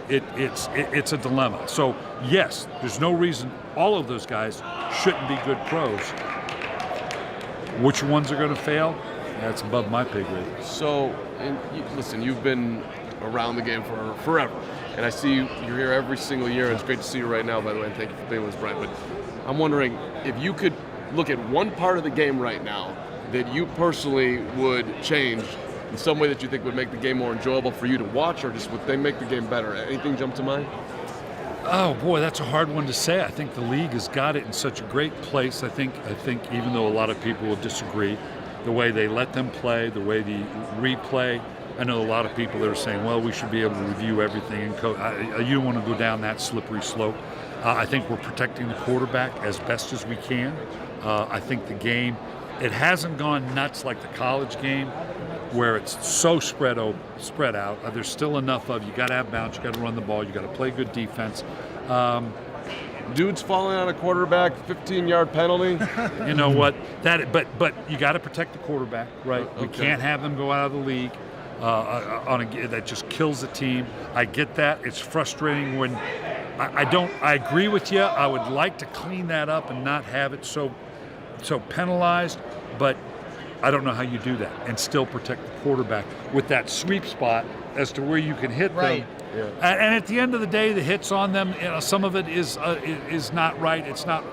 It's a dilemma. So, yes, there's no reason all of those guys shouldn't be good pros. Which ones are going to fail? That's above my pay grade. So, listen, you've been around the game for forever, and I see you're here every single year, and it's great to see you right now, by the way, and thank you for being with us, Brian. But I'm wondering if you could look at one part of the game right now that you personally would change in some way that you think would make the game more enjoyable for you to watch, or just would they make the game better? Anything jump to mind? Oh boy, that's a hard one to say. I think the league has got it in such a great place. I think even though a lot of people will disagree, the way they let them play, the way the replay. I know a lot of people that are saying, well, we should be able to review everything and coach. You don't want to go down that slippery slope. I think we're protecting the quarterback as best as we can. I think the game, it hasn't gone nuts like the college game, where it's so spread out. There's still enough of, you got to have bounce, you got to run the ball, you got to play good defense. Dudes falling on a quarterback, 15-yard penalty. You know what? But you got to protect the quarterback, right? Okay. We can't have them go out of the league that just kills the team. I get that. It's frustrating when I agree with you. I would like to clean that up and not have it so penalized, but I don't know how you do that and still protect the quarterback with that sweep spot as to where you can hit them. Yeah. And at the end of the day, the hits on them, some of it is not right. It's not,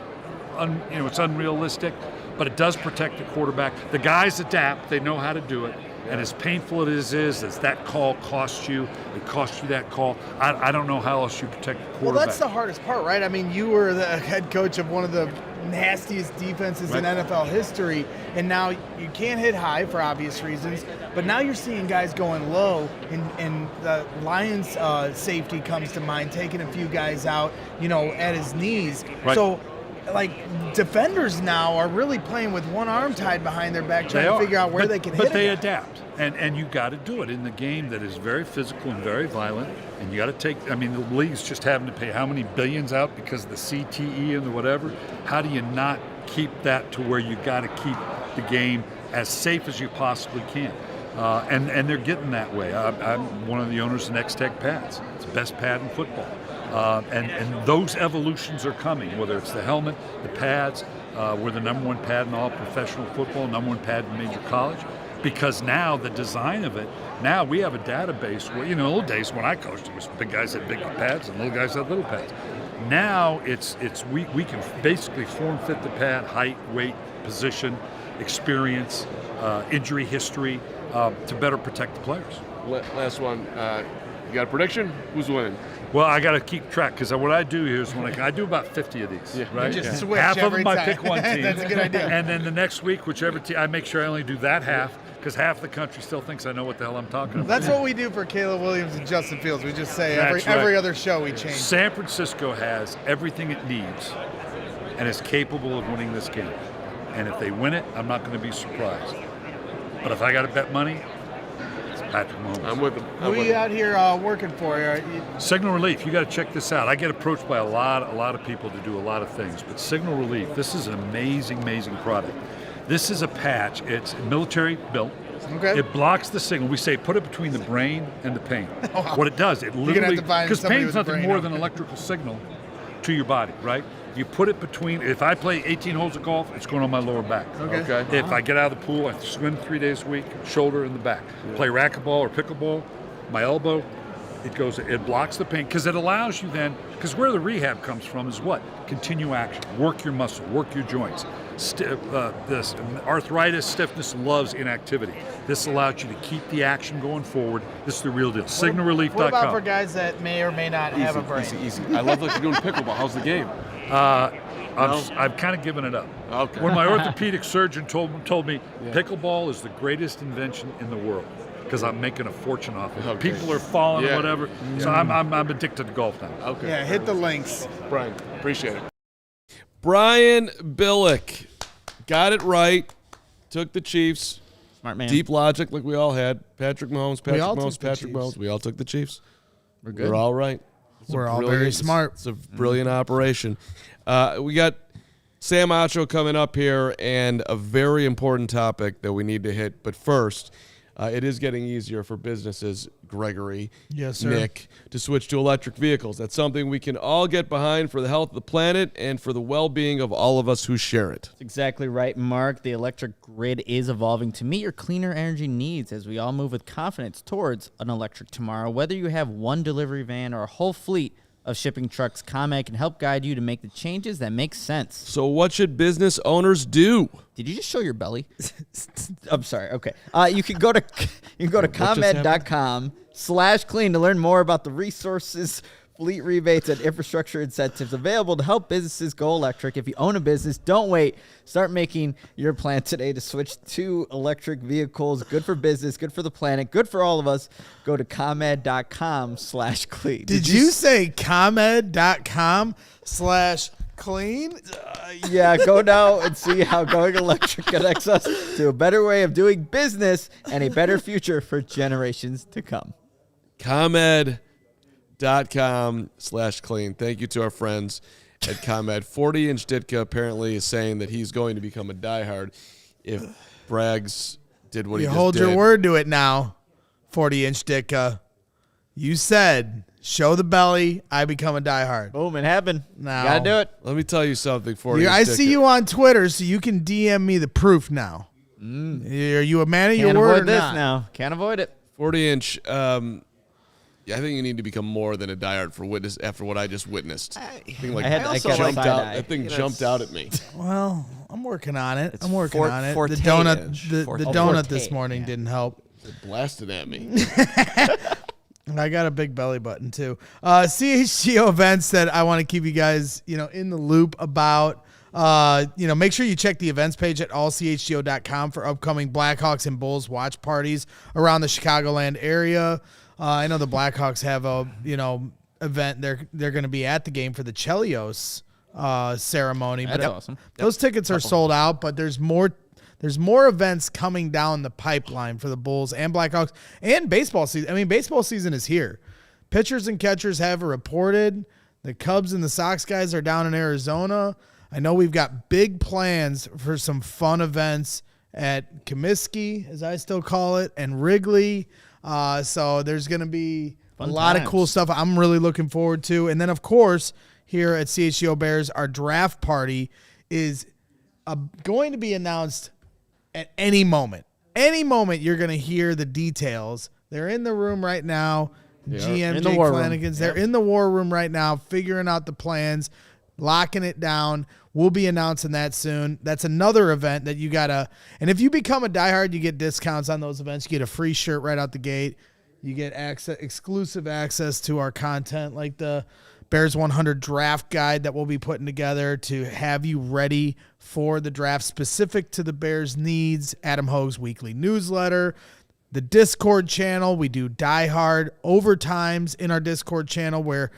it's unrealistic, but it does protect the quarterback. The guys adapt; they know how to do it. And as painful as that call cost you, it cost you that call. I don't know how else you protect the quarterback. Well, that's the hardest part, right? I mean, you were the head coach of one of the nastiest defenses in NFL history, and now you can't hit high for obvious reasons, but now you're seeing guys going low, and the Lions safety comes to mind, taking a few guys out, at his knees. Right. So, defenders now are really playing with one arm tied behind their back, trying to figure out where they can hit it. But they adapt, and you got to do it in the game that is very physical and very violent, and you got to take, the league's just having to pay how many billions out because of the CTE and the whatever. How do you not keep that to where you got to keep the game as safe as you possibly can? And they're getting that way. I'm one of the owners of Next Tech Pads. It's the best pad in football. And those evolutions are coming, whether it's the helmet, the pads. We're the number one pad in all professional football, number one pad in major college. Because now the design of it, now we have a database where, in the old days when I coached, it was big guys had big pads and little guys had little pads. Now we can basically form fit the pad, height, weight, position, experience, injury history to better protect the players. Last one. You got a prediction? Who's winning? Well, I got to keep track because what I do here is when I do about 50 of these, right? You just switch half of every them I time. pick one team. That's a good idea. And then the next week, whichever team, I make sure I only do that half because half the country still thinks I know what the hell I'm talking about. That's what we do for Caleb Williams and Justin Fields. We just say That's right. every other show we change. San Francisco has everything it needs and is capable of winning this game. And if they win it, I'm not going to be surprised. But if I got to bet money, it's Patrick Mahomes. I'm with them. Who are you out here working for? Signal Relief, you got to check this out. I get approached by a lot of people to do a lot of things, but Signal Relief, this is an amazing product. This is a patch. It's military built. Okay. It blocks the signal. We say put it between the brain and the pain. Wow. What it does, it literally, because somebody pain with is a nothing brain more on than it. electrical signal to your body, right? You put it between, if I play 18 holes of golf, it's going on my lower back. Okay. If I get out of the pool, I swim 3 days a week, shoulder in the back. Play racquetball or pickleball, my elbow, it blocks the pain because it allows you then, because where the rehab comes from is what? Continue action, work your muscle, work your joints. This arthritis, stiffness loves inactivity. This allows you to keep the action going forward. This is the real deal. Signalrelief.com. What about for guys that may or may not have a brain? Easy. I love that you're doing pickleball. How's the game? I've kind of given it up. Okay. When my orthopedic surgeon told me pickleball is the greatest invention in the world because I'm making a fortune off it. Okay. People are falling Yeah. or whatever. So I'm addicted to golf now. Okay. Yeah, hit the links. Brian, appreciate it. Brian Billick got it right. Took the Chiefs. Smart man. Deep logic, like we all had. Patrick Mahomes. all took the Chiefs. We all took the Chiefs. We're good. We're all right. We're all very smart. It's a brilliant operation. We got Sam Acho coming up here and a very important topic that we need to hit. But first, it is getting easier for businesses, Gregory, Yes, sir. Nick, to switch to electric vehicles. That's something we can all get behind for the health of the planet and for the well-being of all of us who share it. That's exactly right, Mark. The electric grid is evolving to meet your cleaner energy needs as we all move with confidence towards an electric tomorrow. Whether you have one delivery van or a whole fleet of shipping trucks, ComEd can help guide you to make the changes that make sense. So what should business owners do? Did you just show your belly? I'm sorry. Okay. You can go to ComEd.com/clean to learn more about the resources, fleet rebates, and infrastructure incentives available to help businesses go electric. If you own a business, don't wait. Start making your plan today to switch to electric vehicles. Good for business, good for the planet, good for all of us. Go to ComEd.com/clean. Did you say ComEd.com/clean? Yeah, go now and see how going electric connects us to a better way of doing business and a better future for generations to come. ComEd.com/clean. Thank you to our friends at ComEd. 40-inch Ditka apparently is saying that he's going to become a diehard if Braggs did what he just did. You hold your word to it now, 40-inch Ditka. You said, show the belly, I become a diehard. Boom, it happened. Now- Gotta do it. Let me tell you something, 40-inch I Ditka. see you on Twitter, so you can DM me the proof now. Are you a man of Can't your word or avoid this not? now. Can't avoid it. 40-inch, I think you need to become more than a diehard for witness after what I just witnessed. Thing like I had- I also got jumped side out. eye. That thing You know, jumped out at me. Well, I'm working on it. It's I'm working on it. The 40-inch. donut, the 40. donut this morning didn't help. It blasted at me. I got a big belly button too. CHGO events that I want to keep you guys, in the loop about. Make sure you check the events page at allchgo.com for upcoming Blackhawks and Bulls watch parties around the Chicagoland area. I know the Blackhawks have a, event. They're going to be at the game for the Chelios ceremony. That's but awesome. Those tickets are sold out, but there's more events coming down the pipeline for the Bulls and Blackhawks and baseball season. I mean, baseball season is here. Pitchers and catchers have reported. The Cubs and the Sox guys are down in Arizona. I know we've got big plans for some fun events at Comiskey, as I still call it, and Wrigley. So there's going to be Fun a lot of times. cool stuff I'm really looking forward to. And then, of course, here at CHGO Bears, our draft party is going to be announced at any moment. Any moment you're going to hear the details. They're in the room right now. GM In the Jake war room. Flanagan's. They're in the war room right now, figuring out the plans, locking it down. We'll be announcing that soon. That's another event that you gotta. And if you become a diehard, you get discounts on those events. You get a free shirt right out the gate. You get exclusive access to our content, like the Bears 100 draft guide that we'll be putting together to have you ready for the draft specific to the Bears' needs. Adam Hogue's weekly newsletter, the Discord channel. We do diehard overtimes in our Discord channel where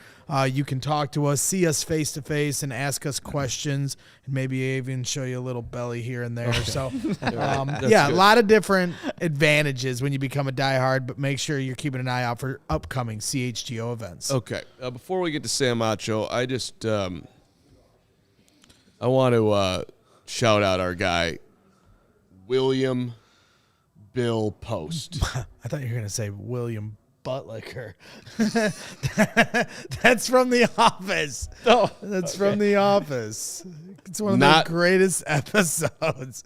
you can talk to us, see us face to face, and ask us questions, and maybe even show you a little belly here and there. So, a lot of different advantages when you become a diehard, but make sure you're keeping an eye out for upcoming CHGO events. Okay. Before we get to Sam Acho, I just I want to shout out our guy, William Bill Post. I thought you were going to say William Buttlicker. That's from The Office. Oh, That's from The Office. It's one of the greatest episodes.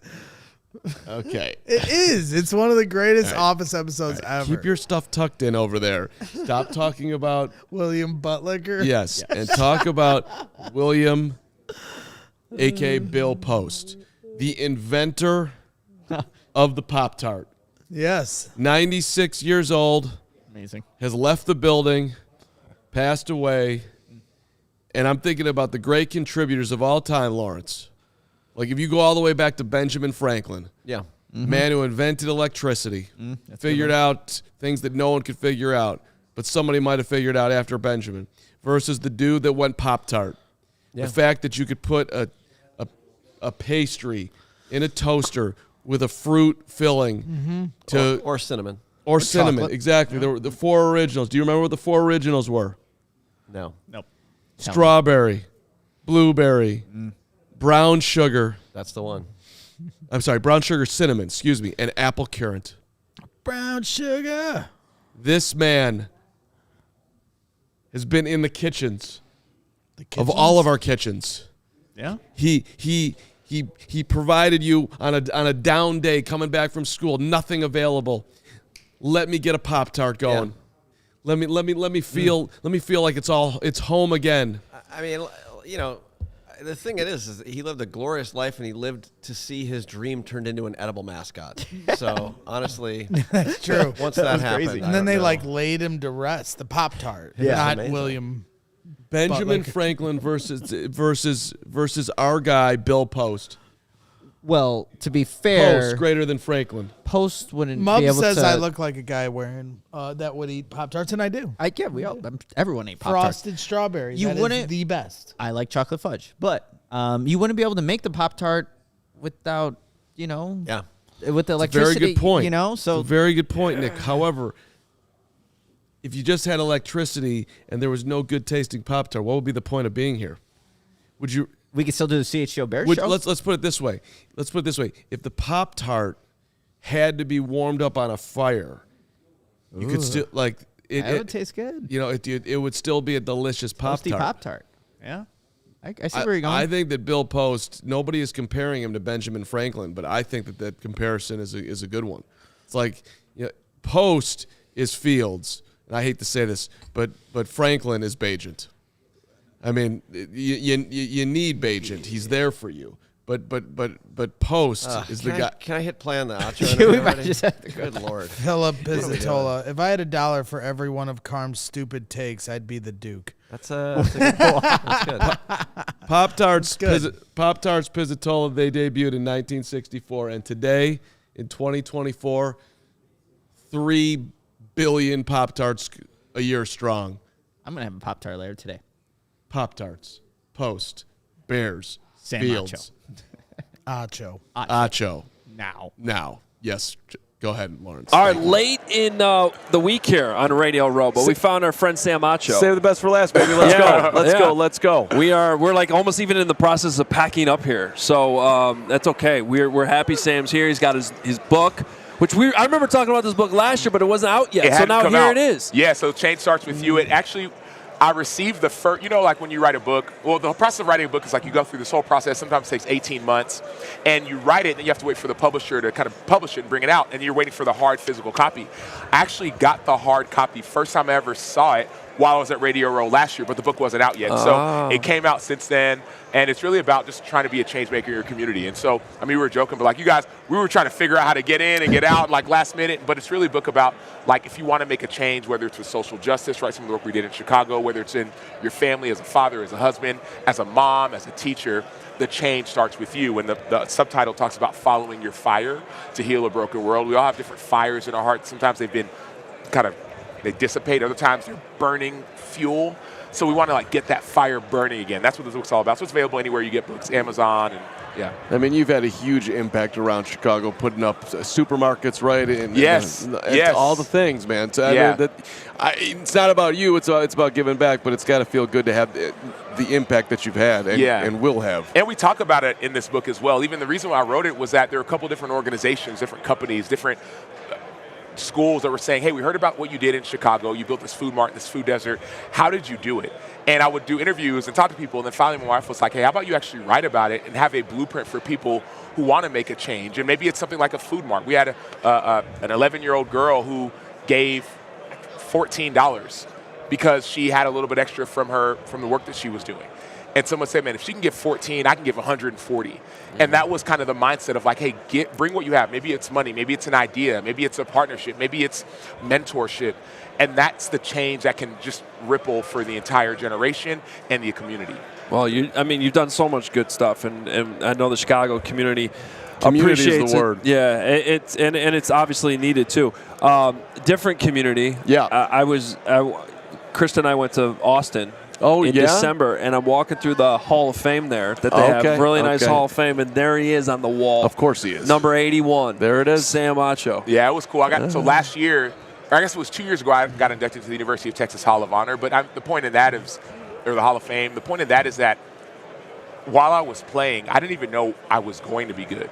Okay. It is. It's one of the greatest Office episodes ever. Keep your stuff tucked in over there. Stop talking about William Buttlicker. yes, and talk about William, a.k.a. Bill Post, the inventor of the Pop-Tart. Yes. 96 years old. amazing. Has left the building, passed away, and I'm thinking about the great contributors of all time, Lawrence. Like if you go all the way back to Benjamin Franklin, Yeah. man who invented electricity, figured out things that no one could figure out, but somebody might have figured out after Benjamin, versus the dude that went Pop-Tart. Yeah. The fact that you could put a pastry in a toaster with a fruit filling to Or cinnamon. or cinnamon. chocolate. Exactly. There were the four originals. Do you remember what the four originals were? No. Nope. Strawberry, blueberry, brown sugar. That's the one. I'm sorry, brown sugar, cinnamon, excuse me, and apple currant. Brown sugar. This man has been in the kitchens The of all of our kitchens. Yeah. He provided you on a down day coming back from school, nothing available. Let me get a Pop-Tart going. Yeah. Let me feel like it's home again. I mean, you know, the thing it is he lived a glorious life and he lived to see his dream turned into an edible mascot. So honestly, That's true. once that was happened, crazy. I And then don't they know. like laid him to rest. The Pop-Tart, Yeah. not Amazing. William. Benjamin like- Franklin versus our guy Bill Post. Well, to be fair, Post greater than Franklin. Post wouldn't Mub be able says to. I look like a guy wearing that would eat Pop-Tarts, and I do. I get. Everyone ate Pop-Tarts. Frosted strawberry. You That is wouldn't- the best. I like chocolate fudge, but you wouldn't be able to make the Pop-Tart without, Yeah. with the Very electricity. good point. So It's a very good point, Nick. However, if you just had electricity and there was no good tasting Pop-Tart, what would be the point of being here? Would you? we could still do the CHGO Bears show. Let's put it this way. If the Pop-Tart had to be warmed up on a fire, you could still like it. That would taste good. You know, it would still be a delicious Toasty Pop-Tart. Pop-Tart. Yeah. I see where you're going. I think that Bill Post, nobody is comparing him to Benjamin Franklin, but I think that comparison is a good one. It's like, you know, Post is Fields, and I hate to say this, but Franklin is Bajent. I mean, you need Bajent. He's there for you. But Post is the guy. Can I hit play on the outro? We interview might already? just have to Good Lord. Philip Pizzatola. If I had $1 for every one of Carm's stupid takes, I'd be the Duke. That's a good call. That's good. Pop-Tarts good. Pizzatola, they debuted in 1964, and today, in 2024, 3 billion Pop-Tarts a year strong. I'm going to have a Pop-Tart later today. Pop-Tarts, Post, Bears, Sam Fields, Acho. Acho. Now. Yes, go ahead, Lawrence. All right, late in the week here on Radio Row, but we found our friend Sam Acho. Save the best for last, baby. Let's go. Let's go. We're like almost even in the process of packing up here, so that's okay. We're happy Sam's here. He's got his book, which I remember talking about this book last year, but it wasn't out yet. So now here it is. Yeah. So change starts with you. It actually, I received the first, like when you write a book, well, the process of writing a book is like you go through this whole process, sometimes it takes 18 months, and you write it, and then you have to wait for the publisher to kind of publish it and bring it out, and you're waiting for the hard physical copy. I actually got the hard copy first time I ever saw it while I was at Radio Row last year, but the book wasn't out yet. So it came out since then, and it's really about just trying to be a change maker in your community. And so, I mean, we were joking, but like you guys, we were trying to figure out how to get in and get out like last minute, but it's really a book about like if you want to make a change, whether it's with social justice, right, some of the work we did in Chicago, whether it's in your family as a father, as a husband, as a mom, as a teacher, the change starts with you. And the subtitle talks about following your fire to heal a broken world. We all have different fires in our hearts. Sometimes they've been they dissipate. Other times they're burning fuel. So we want to like get that fire burning again. That's what this book's all about. So it's available anywhere you get books, Amazon, and yeah. I mean, you've had a huge impact around Chicago, putting up supermarkets, right? And yes. All the things, man. So, I mean, it's not about you. It's about giving back, but it's got to feel good to have the impact that you've had and will have. And we talk about it in this book as well. Even the reason why I wrote it was that there are a couple different organizations, different companies, different schools that were saying, hey, we heard about what you did in Chicago. You built this food mart, this food desert. How did you do it? And I would do interviews and talk to people. And then finally my wife was like, hey, how about you actually write about it and have a blueprint for people who want to make a change? And maybe it's something like a food mart. We had an 11-year-old girl who gave $14 because she had a little bit extra from the work that she was doing. And someone said, man, if she can give 14, I can give 140. Mm-hmm. And that was kind of the mindset of like, hey, bring what you have. Maybe it's money. Maybe it's an idea. Maybe it's a partnership. Maybe it's mentorship. And that's the change that can just ripple for the entire generation and the community. Well, you've done so much good stuff, and I know the Chicago community Community appreciates is the word. Yeah, it's obviously needed too. Different community. Yeah. Krista and I went to Austin. In December, and I'm walking through the Hall of Fame there that they have. Really nice Hall of Fame, and there he is on the wall. Of course he is. Number 81. There it is. Sam Acho. Yeah, it was cool. So last year, or I guess it was 2 years ago, I got inducted to the University of Texas Hall of Honor. But the point of that or the Hall of Fame, the point of that is that while I was playing, I didn't even know I was going to be good.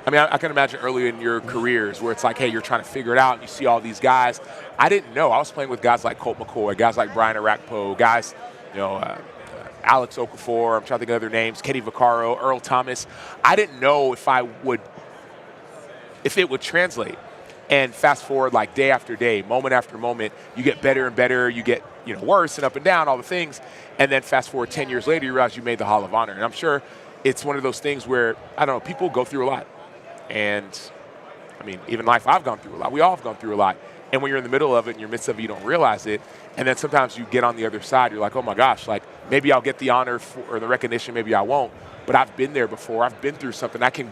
I mean, I can imagine earlier in your careers where it's like, hey, you're trying to figure it out, and you see all these guys. I didn't know. I was playing with guys like Colt McCoy, guys like Brian Arakpo, guys, Alex Okafor, I'm trying to think of other names, Kenny Vaccaro, Earl Thomas. I didn't know if it would translate. And fast forward like day after day, moment after moment, you get better and better, you get worse and up and down, all the things. And then fast forward 10 years later, you realize you made the Hall of Honor. And I'm sure it's one of those things where, I don't know, people go through a lot. And, I mean, even life, I've gone through a lot. We all have gone through a lot. And when you're in the middle of it, in your midst of it, you don't realize it. And then sometimes you get on the other side, you're like, oh my gosh, like maybe I'll get the honor or the recognition, maybe I won't. But I've been there before. I've been through something. I can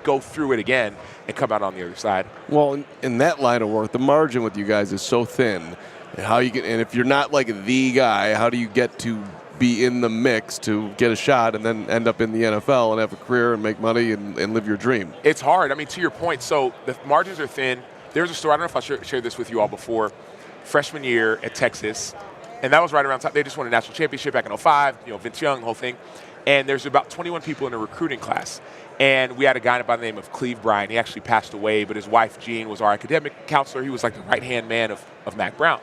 go through it again and come out on the other side. Well, in that line of work, the margin with you guys is so thin. And if you're not like the guy, how do you get to be in the mix to get a shot and then end up in the NFL and have a career and make money and live your dream? It's hard. I mean, to your point, so the margins are thin. There's a story, I don't know if I shared this with you all before, freshman year at Texas, and that was right around time. They just won a national championship back in 2005, Vince Young, the whole thing. And there's about 21 people in the recruiting class. And we had a guy by the name of Cleve Bryan. He actually passed away, but his wife, Jean, was our academic counselor. He was like the right-hand man of Mac Brown.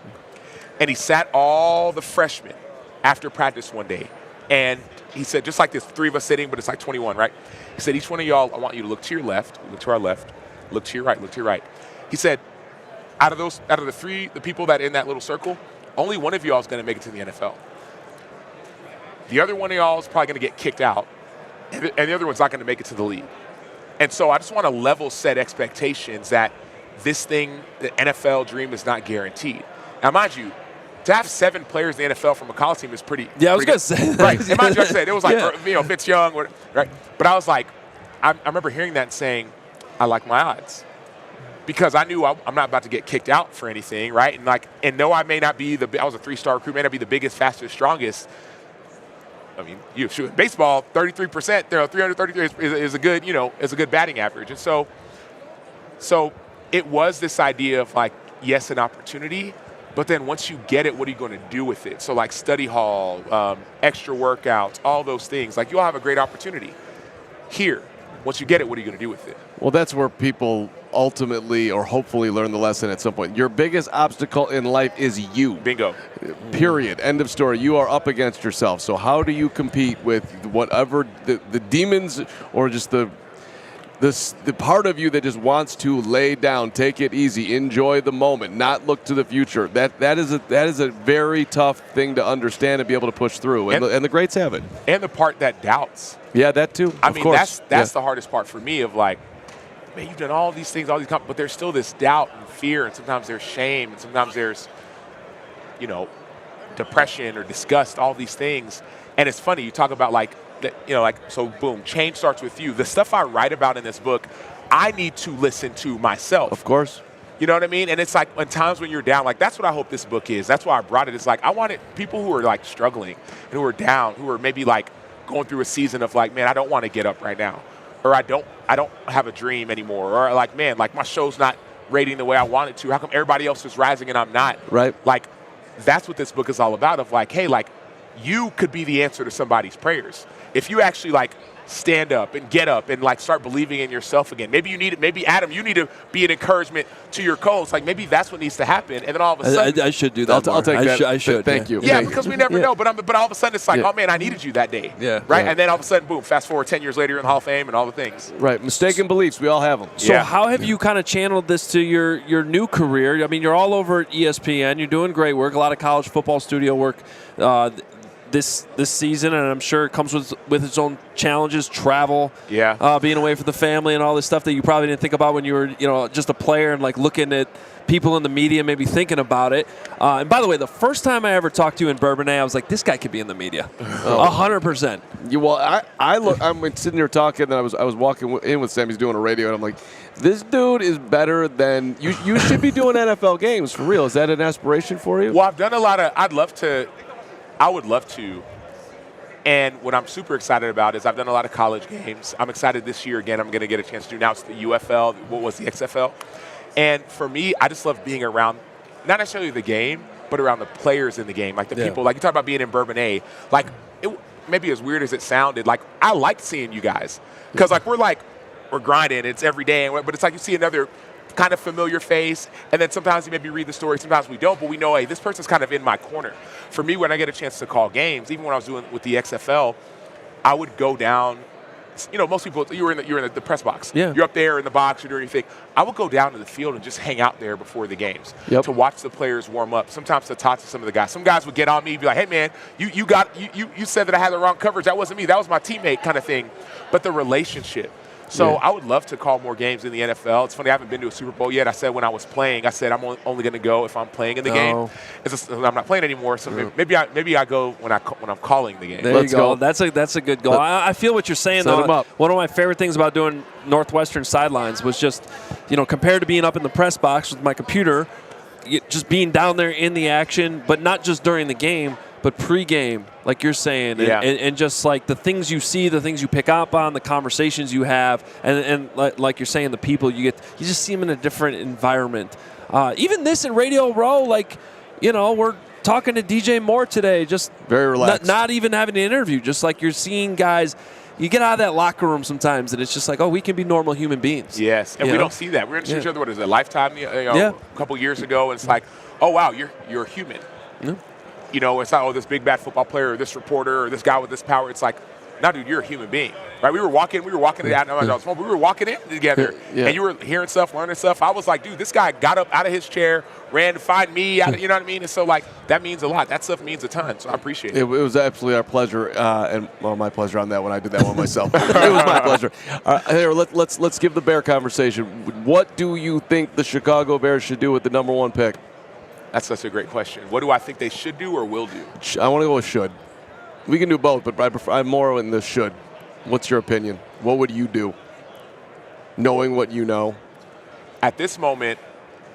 And he sat all the freshmen after practice one day. And he said, just like this, 3 of us sitting, but it's like 21, right? He said, each one of y'all, I want you to look to your left, look to our left, look to your right, look to your right. He said, out of the people that are in that little circle, only one of y'all is going to make it to the NFL. The other one of y'all is probably going to get kicked out, and the other one's not going to make it to the league. And so I just want to level set expectations that this thing, the NFL dream, is not guaranteed. Now, mind you, to have 7 players in the NFL from a college team is pretty. Yeah, I was going to say that. Right. And mind you, I said it was like Vince Young, right? But I was like, I remember hearing that and saying, I like my odds. Because I knew I'm not about to get kicked out for anything, right? And no, I may not be I was a 3-star recruit, may not be the biggest, fastest, strongest. I mean, you shoot baseball, 33%, 333 is a good, is a good batting average. And so it was this idea of like, yes, an opportunity, but then once you get it, what are you going to do with it? So like study hall, extra workouts, all those things. Like you'll have a great opportunity here. Once you get it, what are you going to do with it? Well, that's where people ultimately or hopefully learn the lesson at some point. Your biggest obstacle in life is you. Bingo. Period. End of story. You are up against yourself. So how do you compete with whatever the demons or just the part of you that just wants to lay down, take it easy, enjoy the moment, not look to the future? That is a very tough thing to understand and be able to push through. And the greats have it. And the part that doubts. Yeah, that too. I mean, that's the hardest part for me of like, man, you've done all these things, but there's still this doubt and fear, and sometimes there's shame, and sometimes there's, depression or disgust, all these things. And it's funny, you talk about so boom, change starts with you. The stuff I write about in this book, I need to listen to myself. Of course. You know what I mean? And it's like in times when you're down, like that's what I hope this book is. That's why I brought it. It's like I wanted people who are like struggling and who are down, who are maybe like going through a season of like, man, I don't want to get up right now. Or I don't have a dream anymore. Or like, man, like my show's not rating the way I want it to. How come everybody else is rising and I'm not? Right. Like, that's what this book is all about of like, hey, like you could be the answer to somebody's prayers. If you actually like stand up and get up and like start believing in yourself again. Maybe Adam, you need to be an encouragement to your co-host. Like maybe that's what needs to happen. And then all of a sudden, I should do that. I'll take that. I should. Thank you. Yeah, because we never know. But all of a sudden it's like, oh man, I needed you that day. Yeah. Right. Yeah. And then all of a sudden, boom, fast forward 10 years later, you're in the Hall of Fame and all the things. Right. Mistaken beliefs. We all have them. So how have you kind of channeled this to your new career? I mean, you're all over at ESPN. You're doing great work. A lot of college football studio work. This season, and I'm sure it comes with its own challenges, travel, being away from the family, and all this stuff that you probably didn't think about when you were, just a player and like looking at people in the media, maybe thinking about it. And by the way, the first time I ever talked to you in Bourbonnais, I was like, this guy could be in the media, 100%. I'm sitting here talking, and I was walking in with Sam. He's doing a radio, and I'm like, this dude is better than you. You should be doing NFL games for real. Is that an aspiration for you? Well, I've done a lot of. I would love to. And what I'm super excited about is I've done a lot of college games. I'm excited this year again. I'm going to get a chance to do now. It's the UFL. What was the XFL? And for me, I just love being around, not necessarily the game, but around the players in the game, like the people. Like you talk about being in Bourbonnais. Like maybe as weird as it sounded, like I liked seeing you guys because like we're grinding. It's every day, but it's like you see another kind of familiar face, and then sometimes you maybe read the story, sometimes we don't, but we know, hey, this person's kind of in my corner. For me, when I get a chance to call games, even when I was doing with the XFL, I would go down. Most people, you're in the press box. Yeah. You're up there in the box, you're doing your thing. I would go down to the field and just hang out there before the games to watch the players warm up. Sometimes to talk to some of the guys. Some guys would get on me, be like, hey man, you said that I had the wrong coverage. That wasn't me. That was my teammate kind of thing. But the relationship. So I would love to call more games in the NFL. It's funny, I haven't been to a Super Bowl yet. I said when I was playing, I'm only going to go if I'm playing in the game. I'm not playing anymore, so maybe I go when I'm calling the game. There you go. That's a good goal. I feel what you're saying, though. One of my favorite things about doing Northwestern sidelines was just, compared to being up in the press box with my computer, just being down there in the action, but not just during the game, but pre-game, like you're saying, and just like the things you see, the things you pick up on, the conversations you have, and like you're saying, the people you just see them in a different environment. Even this in Radio Row, we're talking to DJ Moore today, just very relaxed, not even having an interview, just like you're seeing guys. You get out of that locker room sometimes, and it's just like, oh, we can be normal human beings. Yes, and we don't see that. We're going to see each other. What is it, Lifetime? A couple years ago, and it's like, oh wow, you're human. Yeah. It's not, this big bad football player or this reporter or this guy with this power. It's like, no, dude, you're a human being, right? We were walking it out. We were walking in together, and you were hearing stuff, learning stuff. I was like, dude, this guy got up out of his chair, ran to find me. You know what I mean? And so, that means a lot. That stuff means a ton, so I appreciate it. It was absolutely our pleasure, and my pleasure on that one. I did that one myself. It was my pleasure. Here, let's give the Bear conversation. What do you think the Chicago Bears should do with the number 1 pick? That's such a great question. What do I think they should do or will do? I want to go with should. We can do both, but I'm more in the should. What's your opinion? What would you do, knowing what you know? At this moment,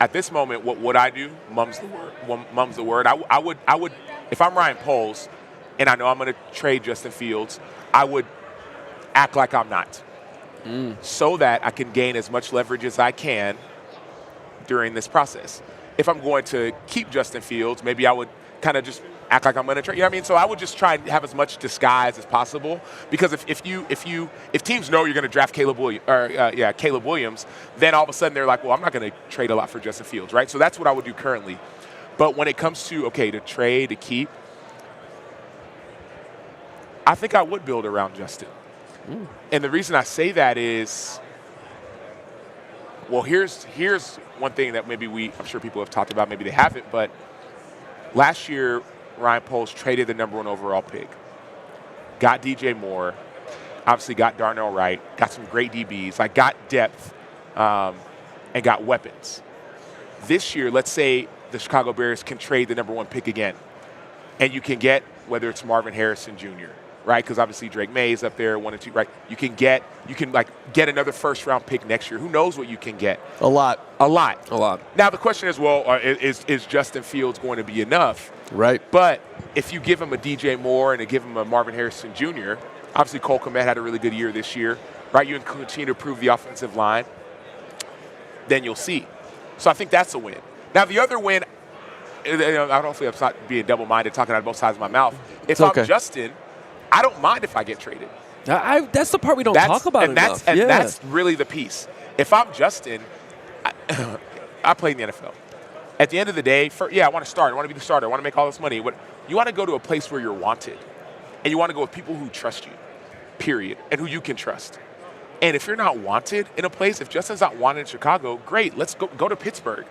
what would I do? Mum's the word. I would, if I'm Ryan Poles, and I know I'm going to trade Justin Fields, I would act like I'm not, so that I can gain as much leverage as I can during this process. If I'm going to keep Justin Fields, maybe I would kind of just act like I'm going to trade. You know what I mean? So I would just try and have as much disguise as possible, because if teams know you're going to draft Caleb Williams, then all of a sudden they're like, well, I'm not going to trade a lot for Justin Fields, right? So that's what I would do currently. But when it comes to to trade, to keep, I think I would build around Justin. And the reason I say that is, well, here's one thing that maybe I'm sure people have talked about, maybe they haven't, but last year, Ryan Poles traded the number 1 overall pick, got DJ Moore, obviously got Darnell Wright, got some great DBs, like got depth, and got weapons. This year, let's say the Chicago Bears can trade the number 1 pick again, and you can get, whether it's Marvin Harrison Jr., right? Because obviously Drake May is up there, 1 and 2, right? You can get another first-round pick next year. Who knows what you can get? A lot. Now the question is, well, is Justin Fields going to be enough? Right. But if you give him a DJ Moore and you give him a Marvin Harrison Jr., obviously Cole Kmet had a really good year this year, right? You can continue to improve the offensive line, then you'll see. So I think that's a win. Now the other win, hopefully I'm not being double-minded, talking out of both sides of my mouth. If I'm Justin, I don't mind if I get traded. That's the part we don't talk about enough. That's really the piece. If I'm Justin, I played in the NFL. At the end of the day, I want to start. I want to be the starter. I want to make all this money. You want to go to a place where you're wanted, and you want to go with people who trust you, period, and who you can trust. And if you're not wanted in a place, if Justin's not wanted in Chicago, great. Let's go to Pittsburgh,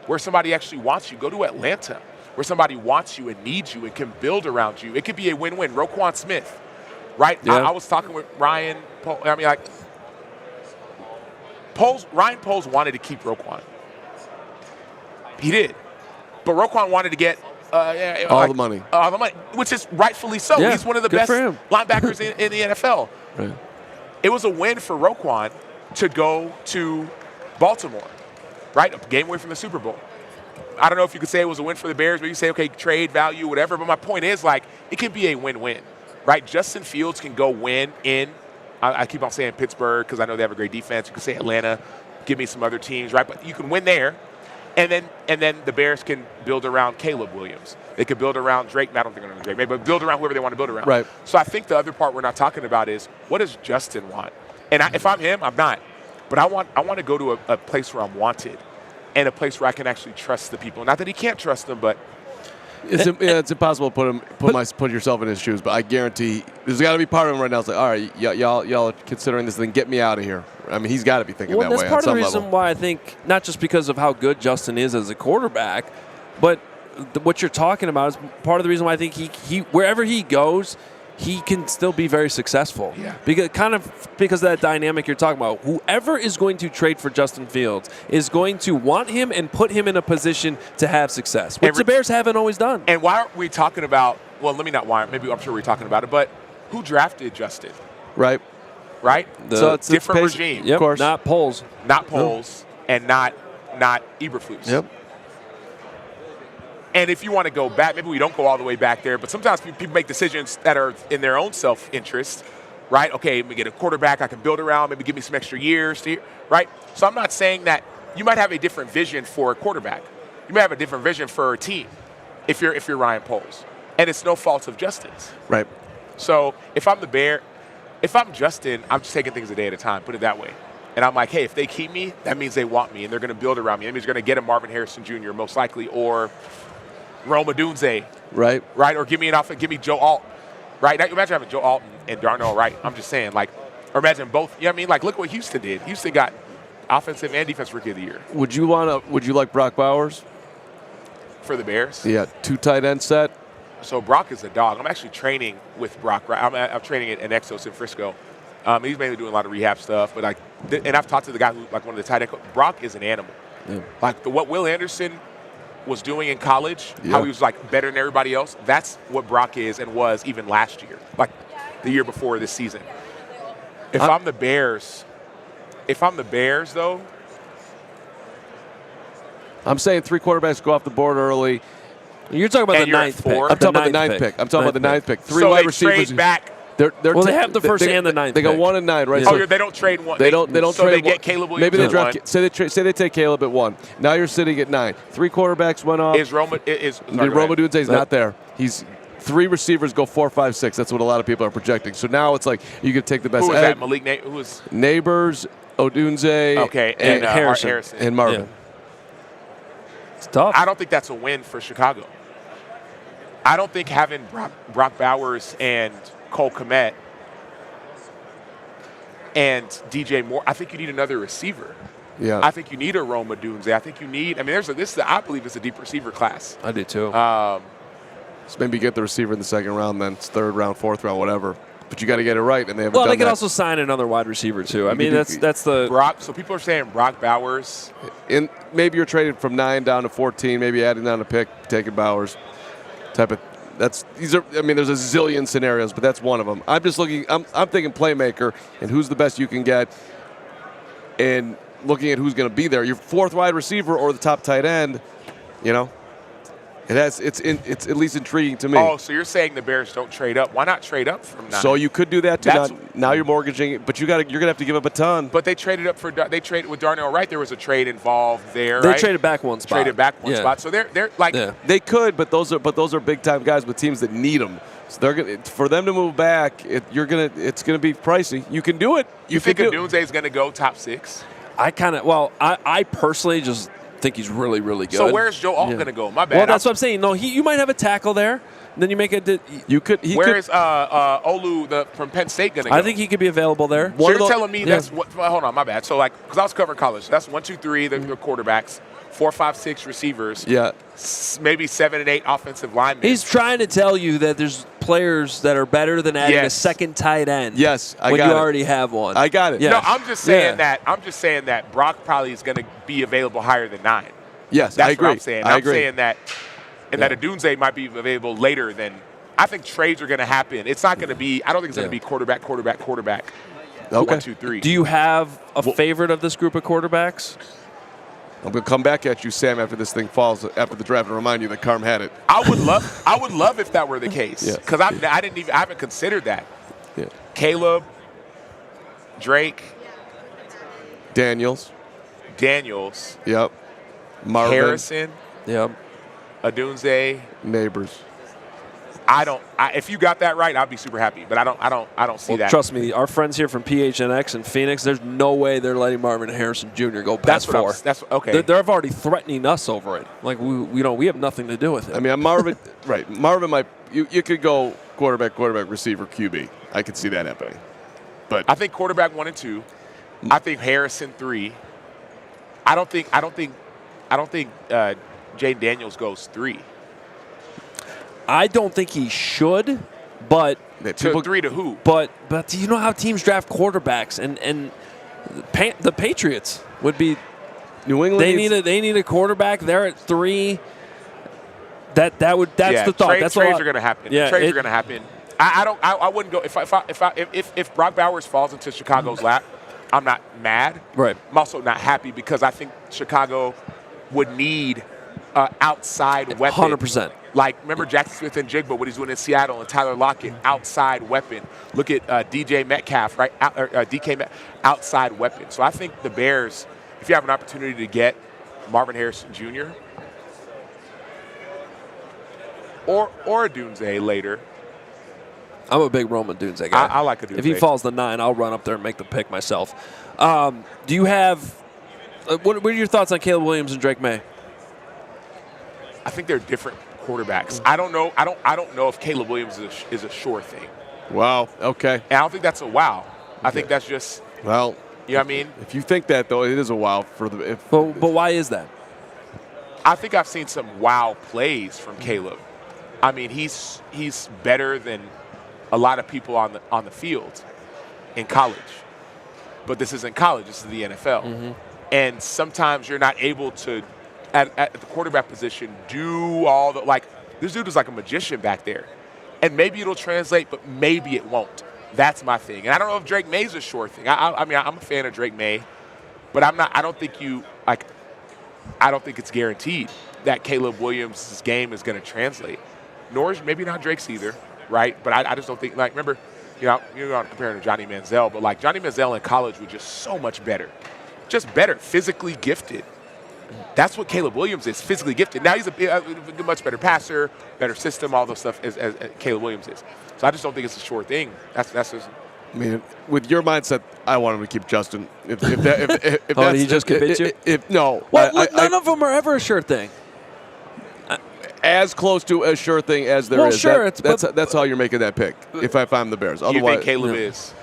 where somebody actually wants you. Go to Atlanta, where somebody wants you and needs you and can build around you. It could be a win-win. Roquan Smith, right? Yeah. I was talking with Ryan Poles. Ryan Poles wanted to keep Roquan. He did. But Roquan wanted to get all the money, which is rightfully so. Yeah, he's one of the best linebackers in the NFL. Right. It was a win for Roquan to go to Baltimore, right? A game away from the Super Bowl. I don't know if you could say it was a win for the Bears, but you say, okay, trade value, whatever. But my point is, it can be a win-win, right? Justin Fields can go win in, I keep on saying Pittsburgh because I know they have a great defense. You can say Atlanta, give me some other teams, right? But you can win there. And then the Bears can build around Caleb Williams. They could build around Drake. I don't think they're going to Drake, but build around whoever they want to build around. Right. So I think the other part we're not talking about is, what does Justin want? And if I'm him, I'm not. But I want to go to a place where I'm wanted, and a place where I can actually trust the people. Not that he can't trust them, but it's impossible to put yourself in his shoes. But I guarantee there's got to be part of him right now. It's like, all right, y'all are considering this thing. Get me out of here. I mean, he's got to be thinking that way. That's part of the reason why I think, not just because of how good Justin is as a quarterback, but what you're talking about is part of the reason why I think he wherever he goes, he can still be very successful. Yeah. Because of that dynamic you're talking about. Whoever is going to trade for Justin Fields is going to want him and put him in a position to have success, which the Bears haven't always done. And why aren't we talking about, well, let me not why, maybe I'm sure we're talking about it, but who drafted Justin? Right. Right? So it's different regime. Yep, of course. Not Poles. Not Poles, and not Eberflus. Yep. And if you want to go back, maybe we don't go all the way back there, but sometimes people make decisions that are in their own self-interest, right? Okay, let me get a quarterback I can build around, maybe give me some extra years, right? So I'm not saying that you might have a different vision for a quarterback. You may have a different vision for a team if you're Ryan Poles. And it's no fault of Justin's. Right. So if I'm Justin, I'm just taking things a day at a time, put it that way. And I'm like, hey, if they keep me, that means they want me, and they're going to build around me. That means they're going to get a Marvin Harrison Jr. most likely, or Rome Odunze, right? Or give me Joe Alt, right? Now, imagine having Joe Alt and Darnell Wright. I'm just saying, or imagine both. You know what I mean? Look what Houston did. Houston got offensive and defensive rookie of the year. Would you like Brock Bowers for the Bears? Yeah, 2 tight end set. So Brock is a dog. I'm actually training with Brock. Right? I'm training at Exos in Frisco. He's mainly doing a lot of rehab stuff, but and I've talked to the guy who one of the tight end. Brock is an animal. Yeah. What Will Anderson was doing in college, how he was better than everybody else. That's what Brock is and was even last year, the year before this season. If I'm the Bears, though, I'm saying 3 quarterbacks go off the board early. You're talking about the 9th pick. I'm talking about the 9th pick. 3 wide receivers. Trade back They have the first and the ninth. They go pick. 1 and 9, right? Oh, So they don't trade one. they don't so trade they get one. Caleb Williams. Maybe they at draft. one. Say they take Caleb at 1. Now you're sitting at 9. 3 quarterbacks went off. Roma Dunze is not there. He's 3 receivers go 4, 5, 6. That's what a lot of people are projecting. So now it's like you could take the best. Who was that? Malik. Who was Neighbors, Odunze, okay, and Harrison and Marvin. Yeah. It's tough. I don't think that's a win for Chicago. I don't think having Brock Bowers and Cole Kmet and DJ Moore, I think you need another receiver. Yeah. I think you need a Roma Dunze. I think you need. I mean, I believe it's a deep receiver class. I do too. So maybe get the receiver in the second round, then it's 3rd round, 4th round, whatever. But you got to get it right, and they haven't done that. Well, they could also sign another wide receiver too. I mean, that's the Brock. So people are saying Brock Bowers. And maybe you're trading from 9 down to 14, maybe adding down a pick, taking Bowers, type of. There's a zillion scenarios, but that's one of them. I'm just looking. I'm thinking playmaker and who's the best you can get, and looking at who's going to be there. Your 4th wide receiver or the top tight end, you know. It's at least intriguing to me. Oh, so you're saying the Bears don't trade up? Why not trade up from 9? So you could do that too. Now you're mortgaging it, but you're gonna have to give up a ton. But they traded up they traded with Darnell Wright. There was a trade involved there. They right? traded back one spot. Traded back one spot. So they're like They could, but those are big time guys with teams that need them. So they're gonna, for them to move back. It's gonna be pricey. You can do it. You think Dunze is gonna go top 6? I personally just think he's really, really good. So where's Joe Alt going to go? My bad. Well, that's what I'm saying. No, you might have a tackle there. Then you make it. Where's Olu from Penn State going to go? I think he could be available there. So you're telling me that's what? Well, hold on, my bad. So because I was covering college, that's 1, 2, 3 the quarterbacks, 4, 5, 6 receivers. Yeah. Maybe 7 and 8 offensive linemen. He's trying to tell you that there's players that are better than adding a second tight end. Yes, when you already have one. I got it. Yes. No, I'm just saying that. I'm just saying that Brock probably is going to be available higher than 9. Yes, that's I agree. What I'm saying. I agree. Saying that, and that a Dunze might be available later than. I think trades are going to happen. It's not going to be. I don't think it's going to be quarterback. Okay. 1, 2, 3. Do you have a favorite of this group of quarterbacks? I'm going to come back at you, Sam, after this thing falls after the draft, and remind you that Carm had it. I would love if that were the case. Because I haven't considered that. Yeah. Caleb, Drake, Daniels. Yep. Marvin. Harrison. Yep. Odunze. Neighbors. If you got that right, I'd be super happy. But I don't see that. Trust me, our friends here from PHNX in Phoenix, there's no way they're letting Marvin Harrison Jr. go past 4. That's okay. They're already threatening us over it. Like we have nothing to do with it. I mean, Marvin. Right. Marvin might. You could go quarterback, receiver, QB. I could see that happening. But I think quarterback 1 and 2. I think Harrison 3. I don't think Jaden Daniels goes 3. I don't think he should, but to 3 to who? But do you know how teams draft quarterbacks? And the Patriots would be New England. They need a quarterback. They're at 3. That's the thought. Trades are going to happen. Yeah, trades are going to happen. I wouldn't go if Brock Bowers falls into Chicago's lap. I'm not mad. Right. I'm also not happy because I think Chicago would need an outside weapon. 100%. Like, remember Jackson Smith and Jigba, what he's doing in Seattle, and Tyler Lockett, outside weapon. Look at DJ Metcalf, right? DK Metcalf, outside weapon. So I think the Bears, if you have an opportunity to get Marvin Harrison Jr. or a Dunze later. I'm a big Roman Dunze guy. I like a Dunze. If he falls to 9, I'll run up there and make the pick myself. Do you have what are your thoughts on Caleb Williams and Drake May? I think they're different quarterbacks. I don't know. I don't know if Caleb Williams is a sure thing. Wow. Okay. And I don't think that's a wow. I think that's just. Well. You know what I mean? If you think that, though, it is a wow for the. But why is that? I think I've seen some wow plays from Caleb. I mean, he's better than a lot of people on the field in college. But this isn't college. This is the NFL. Mm-hmm. And sometimes you're not able to, at the quarterback position, do all the, like, this dude is like a magician back there. And maybe it'll translate, but maybe it won't. That's my thing. And I don't know if Drake May's a sure thing. I mean, I'm a fan of Drake May, but I don't think it's guaranteed that Caleb Williams' game is going to translate. Nor is maybe not Drake's either, right? But I just don't think, like, remember, you're not comparing to Johnny Manziel, but like Johnny Manziel in college was just so much better. Just better, physically gifted. That's what Caleb Williams is, physically gifted. Now he's a much better passer, better system, all those stuff as Caleb Williams is. So I just don't think it's a sure thing. That's just. I mean, with your mindset, I want him to keep Justin. If He just convinced you? No. Well, none of them are ever a sure thing. As close to a sure thing as there is. Well, sure. That's how you're making that pick, if I'm the Bears. You Otherwise, think Caleb is?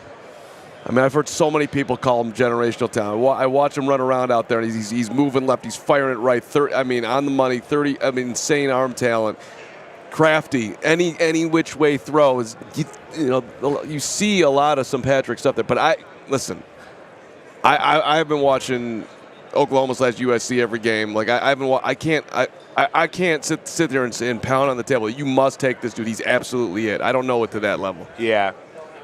I mean, I've heard so many people call him generational talent. I watch him run around out there, and he's moving left. He's firing it right. On the money, 30. I mean, insane arm talent. Crafty. Any which way throw is, you see a lot of some Patrick stuff there. But I've been watching Oklahoma / USC every game. Like I can't sit there and pound on the table. You must take this dude. He's absolutely it. I don't know it to that level. Yeah.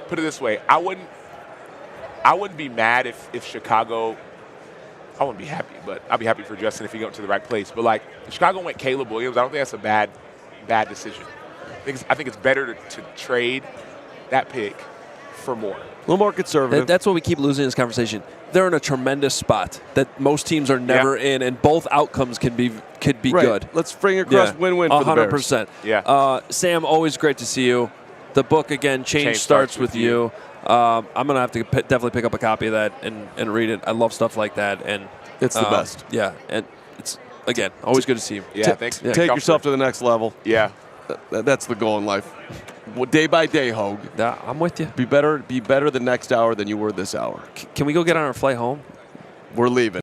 Put it this way, I wouldn't be mad if Chicago. I wouldn't be happy, but I'd be happy for Justin if he went to the right place. But like, if Chicago went Caleb Williams, I don't think that's a bad decision. I think it's better to trade that pick for more. A little more conservative. That's what we keep losing in this conversation. They're in a tremendous spot that most teams are never in, and both outcomes could be right. good. Let's bring across win-win for the Bears. 100%. Yeah. Sam, always great to see you. The book, again, Change Starts With You. I'm going to have to definitely pick up a copy of that and read it. I love stuff like that. And it's the best. Yeah. And it's, again, always good to see you. Yeah, thanks. Take yourself to the next level. Yeah. That's the goal in life. Day by day, Hogue. Yeah, I'm with you. Be better the next hour than you were this hour. Can we go get on our flight home? We're leaving.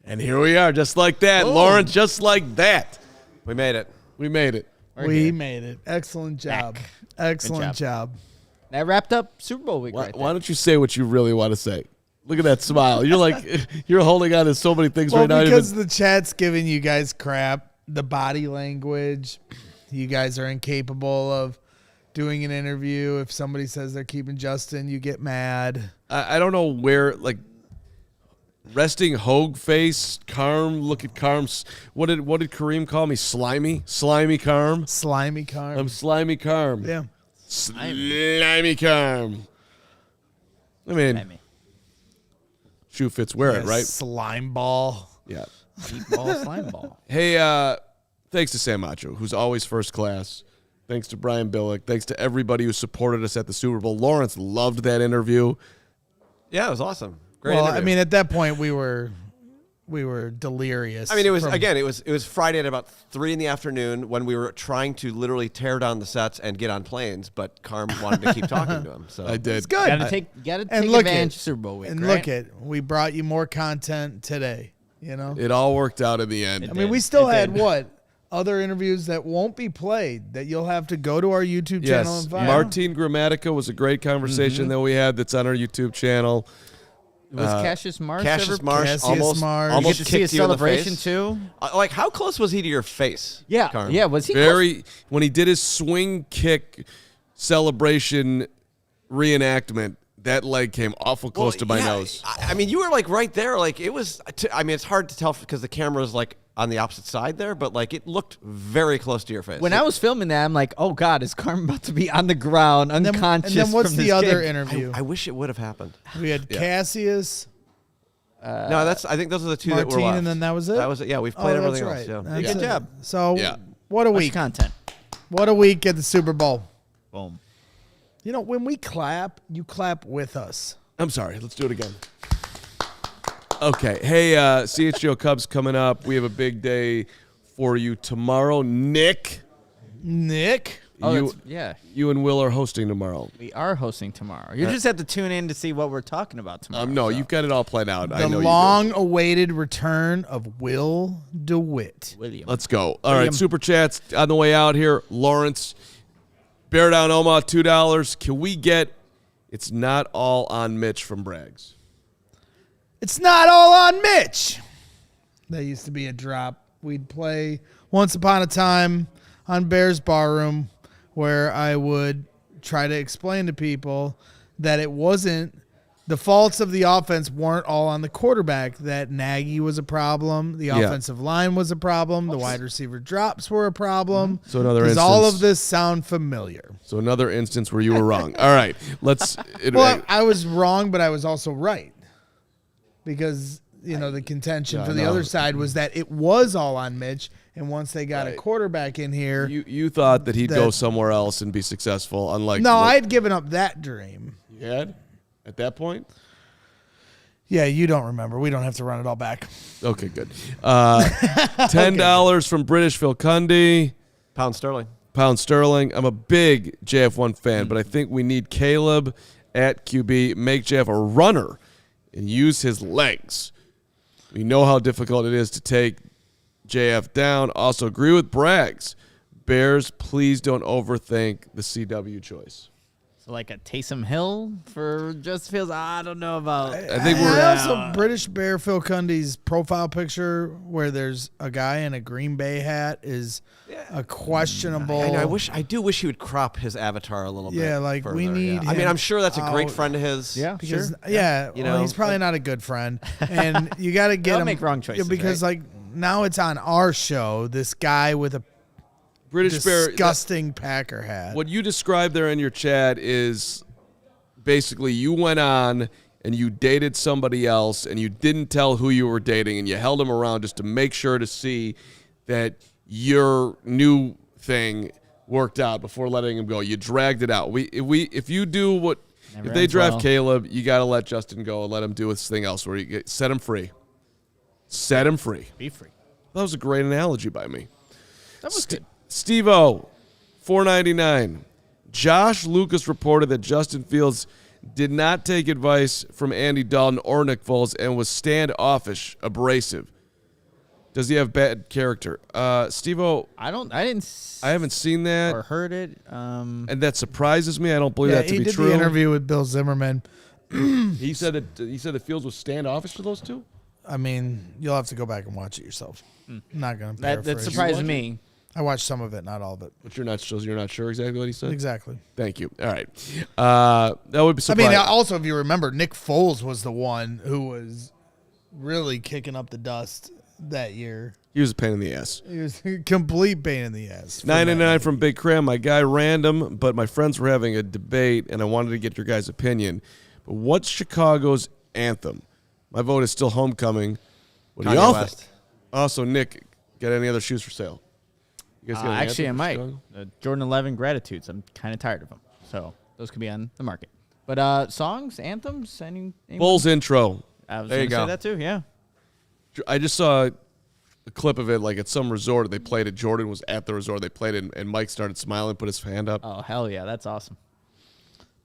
And here we are, just like that. Boom. Lawrence, just like that. We made it. We made it. We made it. Excellent job. Excellent job. That wrapped up Super Bowl week right there. Why don't you say what you really want to say? Look at that smile. You're like, you're holding on to so many things right now. Because the chat's giving you guys crap. The body language. You guys are incapable of doing an interview. If somebody says they're keeping Justin, you get mad. I don't know where, like, resting Hogue face, Carm, look at Carm's. What did Kareem call me? Slimy Carm? Slimy Carm. I'm Slimy Carm. Yeah. Slimy Carm. I mean, shoe fits, wear it, right? Slime ball. Yeah. Deep ball, slime ball. Hey, thanks to Sam Macho, who's always first class. Thanks to Brian Billick. Thanks to everybody who supported us at the Super Bowl. Lawrence loved that interview. Yeah, it was awesome. Great Well, interview. I mean, at that point, we were delirious. I mean, it was Friday at about 3 p.m. when we were trying to literally tear down the sets and get on planes, but Carm wanted to keep talking to him. So I did. It's good. Gotta take advantage of Super Bowl week. And right? look at, we brought you more content today. You know, It all worked out in the end. I mean, we still had other interviews that won't be played that you'll have to go to our YouTube channel Yes, and find. Martin Grammatica was a great conversation that we had that's on our YouTube channel. Was Cassius Marsh Cassius ever? Marsh Cassius almost Marsh. You get almost to see a kicked you in the celebration face. too? Like, how close was he to your face? Yeah, Carm? yeah. Was he When he did his swing kick celebration reenactment, that leg came awful close to my nose. I mean, you were like right there. Like it was. I mean, it's hard to tell because the camera is like on the opposite side there, but like it looked very close to your face. When I was filming that, I'm like, oh God, is Carmen about to be on the ground, unconscious? And then what's from the this other kick? interview? I wish it would have happened. We had Cassius, No, I think those are the two that were Martine, left. and then that was it? That was it. Yeah, we've played that's everything right. else. Yeah. That's Good it. job. So, Yeah. what a Much week. content. What a week at the Super Bowl. Boom. You know, when we clap, you clap with us. I'm sorry. Let's do it again. Okay. Hey, CHGO Cubs coming up. We have a big day for you tomorrow. Nick, Oh, yeah. you and Will are hosting tomorrow. We are hosting tomorrow. You just have to tune in to see what we're talking about tomorrow. No, so. you've got it all planned out. I The know you do. long-awaited return of Will DeWitt. William. Let's go. All right, Super Chats on the way out here. Lawrence, Bear Down Omaha, $2. Can we get It's Not All on Mitch from Braggs? It's not all on Mitch. That used to be a drop we'd play once upon a time on Bears Barroom, where I would try to explain to people that it wasn't the faults of the offense weren't all on the quarterback. That Nagy was a problem. The offensive line was a problem. The wide receiver drops were a problem. So another Does instance. all of this sound familiar? So another instance where you were wrong. All right, let's. Well, I was wrong, but I was also right. Because, the contention for the other side was that it was all on Mitch. And once they got a quarterback in here. You thought that he'd go somewhere else and be successful, unlike. No, I had given up that dream. You had? At that point? Yeah, you don't remember. We don't have to run it all back. Okay, good. $10 from British Phil Cundy. Pound sterling. I'm a big JF1 fan, but I think we need Caleb at QB, make JF a runner, and use his legs. We know how difficult it is to take JF down. Also agree with Braggs. Bears, please don't overthink the CW choice. So like a Taysom Hill for Justin Fields. I don't know about. I think we're also British Bear Phil Cundy's profile picture where there's a guy in a Green Bay hat is a questionable. I know, I do wish he would crop his avatar a little bit. Yeah, like further, we need. I mean, I'm sure that's a great out. friend of his. Yeah, Because, sure. Yeah, You well, know, he's probably not a good friend, and you got to get They'll him. make wrong choices, because right? like now it's on our show. This guy with a British Bear. disgusting Packer hat. What you described there in your chat is basically you went on and you dated somebody else and you didn't tell who you were dating and you held him around just to make sure to see that your new thing worked out before letting him go. You dragged it out. If you do what Never if they ends draft well. Caleb, you got to let Justin go and let him do his thing elsewhere. Set him free. Set him free. Be free. That was a great analogy by me. That was good. Steve-O, $4.99. Josh Lucas reported that Justin Fields did not take advice from Andy Dalton or Nick Foles and was standoffish, abrasive. Does he have bad character? Steve-O, I haven't seen that, or heard it. and that surprises me. I don't believe that to he be did true. the interview with Bill Zimmerman. He said that Fields was standoffish to those two. I mean, you'll have to go back and watch it yourself. I'm not gonna. That paraphrase. surprised me. I watched some of it, not all of it. But you're not sure exactly what he said. Exactly. Thank you. All right. That would be I surprising. mean, also, if you remember, Nick Foles was the one who was really kicking up the dust that year. He was a pain in the ass. He was a complete pain in the ass. 99 from Big Cram. My guy random, but my friends were having a debate, and I wanted to get your guys' opinion. But what's Chicago's anthem? My vote is still Homecoming. What do Kanye y'all West. think? Also, Nick, got any other shoes for sale? You guys got an Actually, I anthem for might. Chicago? Jordan 11 Gratitudes. I'm kind of tired of them. So those could be on the market. But songs, anthems, anyone? Bulls intro. I was There going you to go. say that too, yeah. I just saw a clip of it, like at some resort. They played it. Jordan was at the resort. They played it, and Mike started smiling, put his hand up. Oh, hell yeah. That's awesome.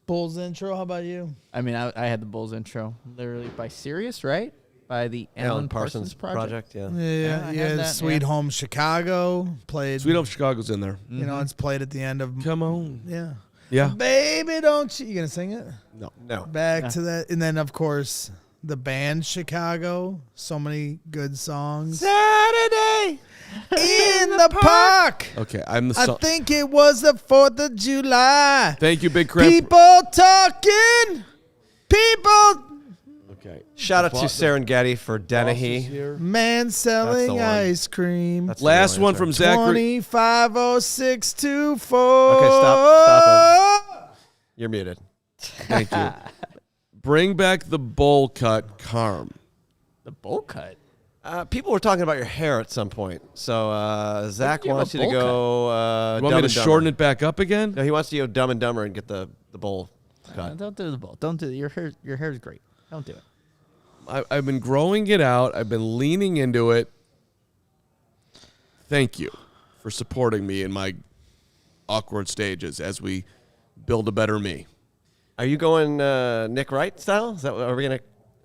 Bulls intro. How about you? I mean, I had the Bulls intro literally by Sirius, right? By the Alan Parsons Project. Yeah. Yeah, I yeah. had that, Sweet yeah. Home Chicago played. Sweet Home Chicago's in there. You know, it's played at the end of. Come on. Yeah. Yeah. Baby, don't you gonna sing it? No. No. Back to that, and then of course the band Chicago. So many good songs. Saturday in the park. Okay, I'm the I son. think it was the 4th of July. Thank you, Big Cram. People talking. People. Okay. Shout out to Serengeti for Dennehy. Man selling one. ice cream. That's the Last real one answer. from Zachary. 250624. Okay, stop it. You're muted. Thank you. Bring back the bowl cut, Carm. The bowl cut. People were talking about your hair at some point. So Zach do you have wants a you to bowl go You Dumb want me to and Dumber. shorten it back up again? No, he wants you to go Dumb and Dumber and get the bowl cut. Don't do the bowl. Don't do your hair. Your hair's great. Don't do it. I've been growing it out. I've been leaning into it. Thank you for supporting me in my awkward stages as we build a better me. Are you going Nick Wright style? Is that are we gonna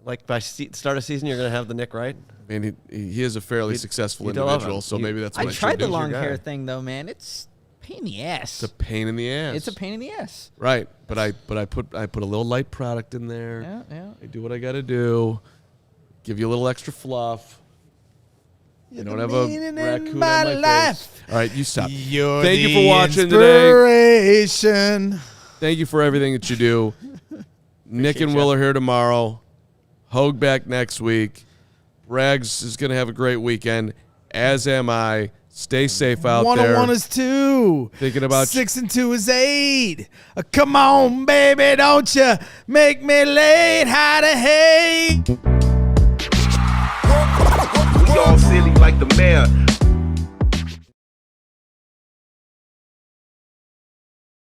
like by start of season you're gonna have the Nick Wright? I mean, he is a fairly successful you don't love individual, him. so maybe that's I what I tried should the do. long guy. hair thing though, man. It's a pain in the ass. It's a pain in the ass. It's a pain in the ass. Right, but I put a little light product in there. Yeah, yeah. I do what I got to do. Give you a little extra fluff. I don't have a raccoon on my face. All right, you stop. You're Thank you the for watching today. inspiration. Thank you for everything that you do. Nick and Will are here tomorrow. Hogue back next week. Rags is going to have a great weekend, as am I. Stay safe out there. 1-1 is 2. Thinking about 6 and 2 is 8. Come on, baby, don't you make me late. How to hate. We all silly like the mayor.